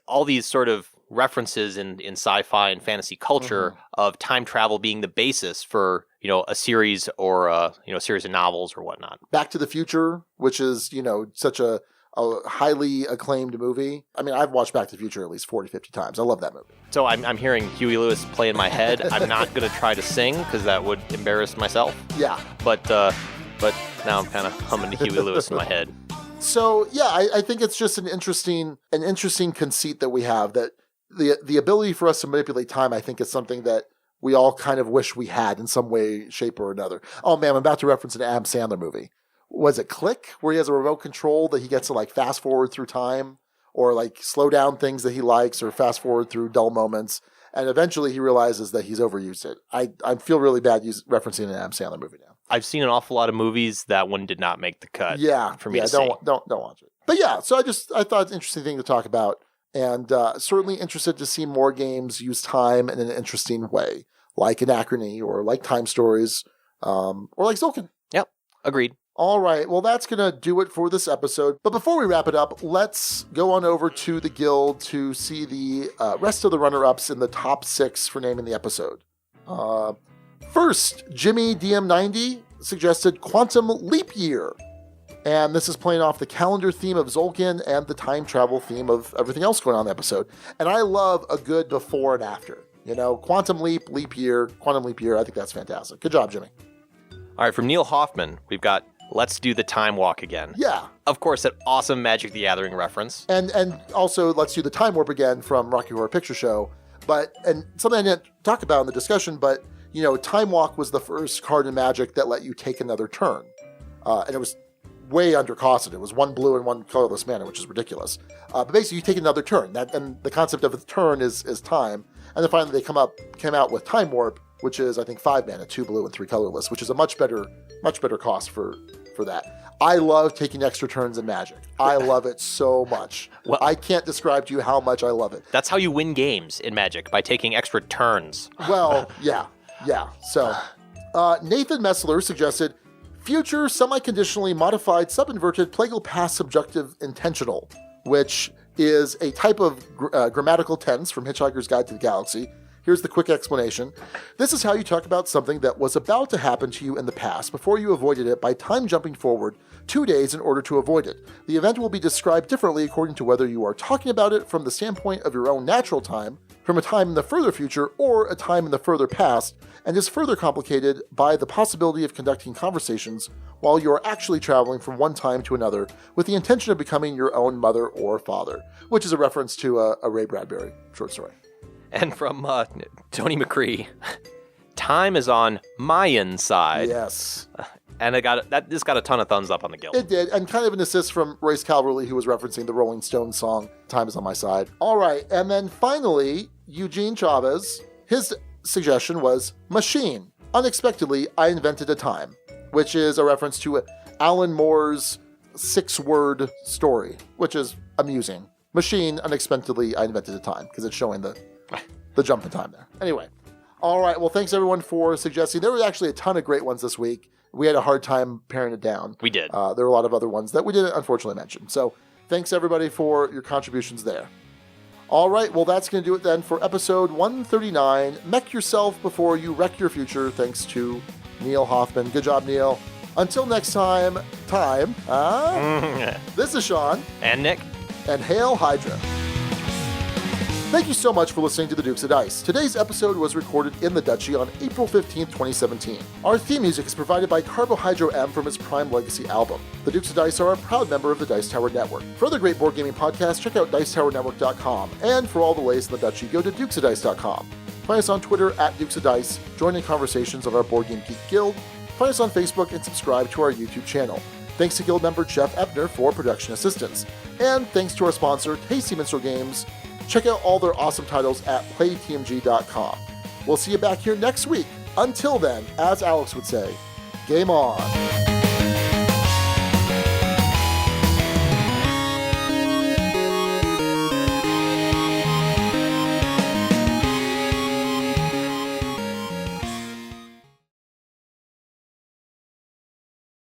All these sort of references in sci-fi and fantasy culture of time travel being the basis for a series or a series of novels or whatnot. Back to the Future, which is such a highly acclaimed movie. I mean, I've watched Back to the Future at least 40-50 times. I love that movie. So I'm hearing Huey Lewis play in my head. I'm not going to try to sing because that would embarrass myself. Yeah. But now I'm kind of humming to Huey Lewis in my head. So yeah, I think it's just an interesting conceit that we have, that the ability for us to manipulate time, I think, is something that we all kind of wish we had in some way, shape, or another. Oh man, I'm about to reference an Adam Sandler movie. Was it Click, where he has a remote control that he gets to fast forward through time, or slow down things that he likes, or fast forward through dull moments, and eventually he realizes that he's overused it. I feel really bad referencing an Adam Sandler movie now. I've seen an awful lot of movies. That one did not make the cut. Yeah, for me to see. Don't watch it. But yeah, so I thought it's an interesting thing to talk about, and certainly interested to see more games use time in an interesting way, like Anachrony, or like Time Stories, or like Zolkin. Yep, agreed. All right, well, that's going to do it for this episode. But before we wrap it up, let's go on over to the guild to see the rest of the runner-ups in the top 6 for naming the episode. First, Jimmy DM90 suggested Quantum Leap Year. And this is playing off the calendar theme of Zolkin and the time travel theme of everything else going on in the episode. And I love a good before and after. Quantum Leap, Leap Year, Quantum Leap Year. I think that's fantastic. Good job, Jimmy. All right, from Neil Hoffman, we've got Let's Do the Time Walk Again. Yeah. Of course, that awesome Magic the Gathering reference. And also Let's Do the Time Warp Again from Rocky Horror Picture Show. And something I didn't talk about in the discussion, but, Time Walk was the first card in Magic that let you take another turn. And it was way undercosted. It was 1 blue and 1 colorless mana, which is ridiculous. But basically, you take another turn. And the concept of a turn is time. And then finally, they came out with Time Warp, which is, I think, 5 mana, 2 blue and 3 colorless, which is a much better cost for that. I love taking extra turns in Magic. I love it so much. Well, I can't describe to you how much I love it. That's how you win games in Magic, by taking extra turns. Well, yeah. So, Nathan Messler suggested Future Semi-Conditionally Modified Subinverted Plagal Pass Subjunctive Intentional, which is a type of grammatical tense from Hitchhiker's Guide to the Galaxy. Here's the quick explanation. This is how you talk about something that was about to happen to you in the past before you avoided it by time jumping forward 2 days in order to avoid it. The event will be described differently according to whether you are talking about it from the standpoint of your own natural time, from a time in the further future, or a time in the further past, and is further complicated by the possibility of conducting conversations while you are actually traveling from one time to another with the intention of becoming your own mother or father, which is a reference to a Ray Bradbury short story. And from Tony McCree, time is on Mayan side. Yes. And this got a ton of thumbs up on the guild. It did, and kind of an assist from Royce Calverley, who was referencing the Rolling Stones song, Time Is On My Side. All right, and then finally, Eugene Chavez, his suggestion was Machine. Unexpectedly, I Invented a Time, which is a reference to Alan Moore's 6-word story, which is amusing. Machine, unexpectedly, I Invented a Time, because it's showing the jump in time there. Anyway. All right, well, thanks everyone for suggesting. There were actually a ton of great ones this week. We had a hard time paring it down. We did. There were a lot of other ones that we didn't unfortunately mention. So thanks everybody for your contributions there. All right, well, that's going to do it then for episode 139. Mech yourself before you wreck your future, thanks to Neil Hoffman. Good job, Neil. Until next time, this is Sean. And Nick. And Hail Hydra. Thank you so much for listening to The Dukes of Dice. Today's episode was recorded in the Duchy on April 15th, 2017. Our theme music is provided by Carbohydro M from his Prime Legacy album. The Dukes of Dice are a proud member of the Dice Tower Network. For other great board gaming podcasts, check out dicetowernetwork.com. And for all the ways in the Duchy, go to dukesofdice.com. Find us on Twitter at Dukes of Dice, join in conversations of our Board Game Geek Guild, find us on Facebook, and subscribe to our YouTube channel. Thanks to Guild member Jeff Epner for production assistance. And thanks to our sponsor, Tasty Minstrel Games. Check out all their awesome titles at playtmg.com. We'll see you back here next week. Until then, as Alex would say, game on.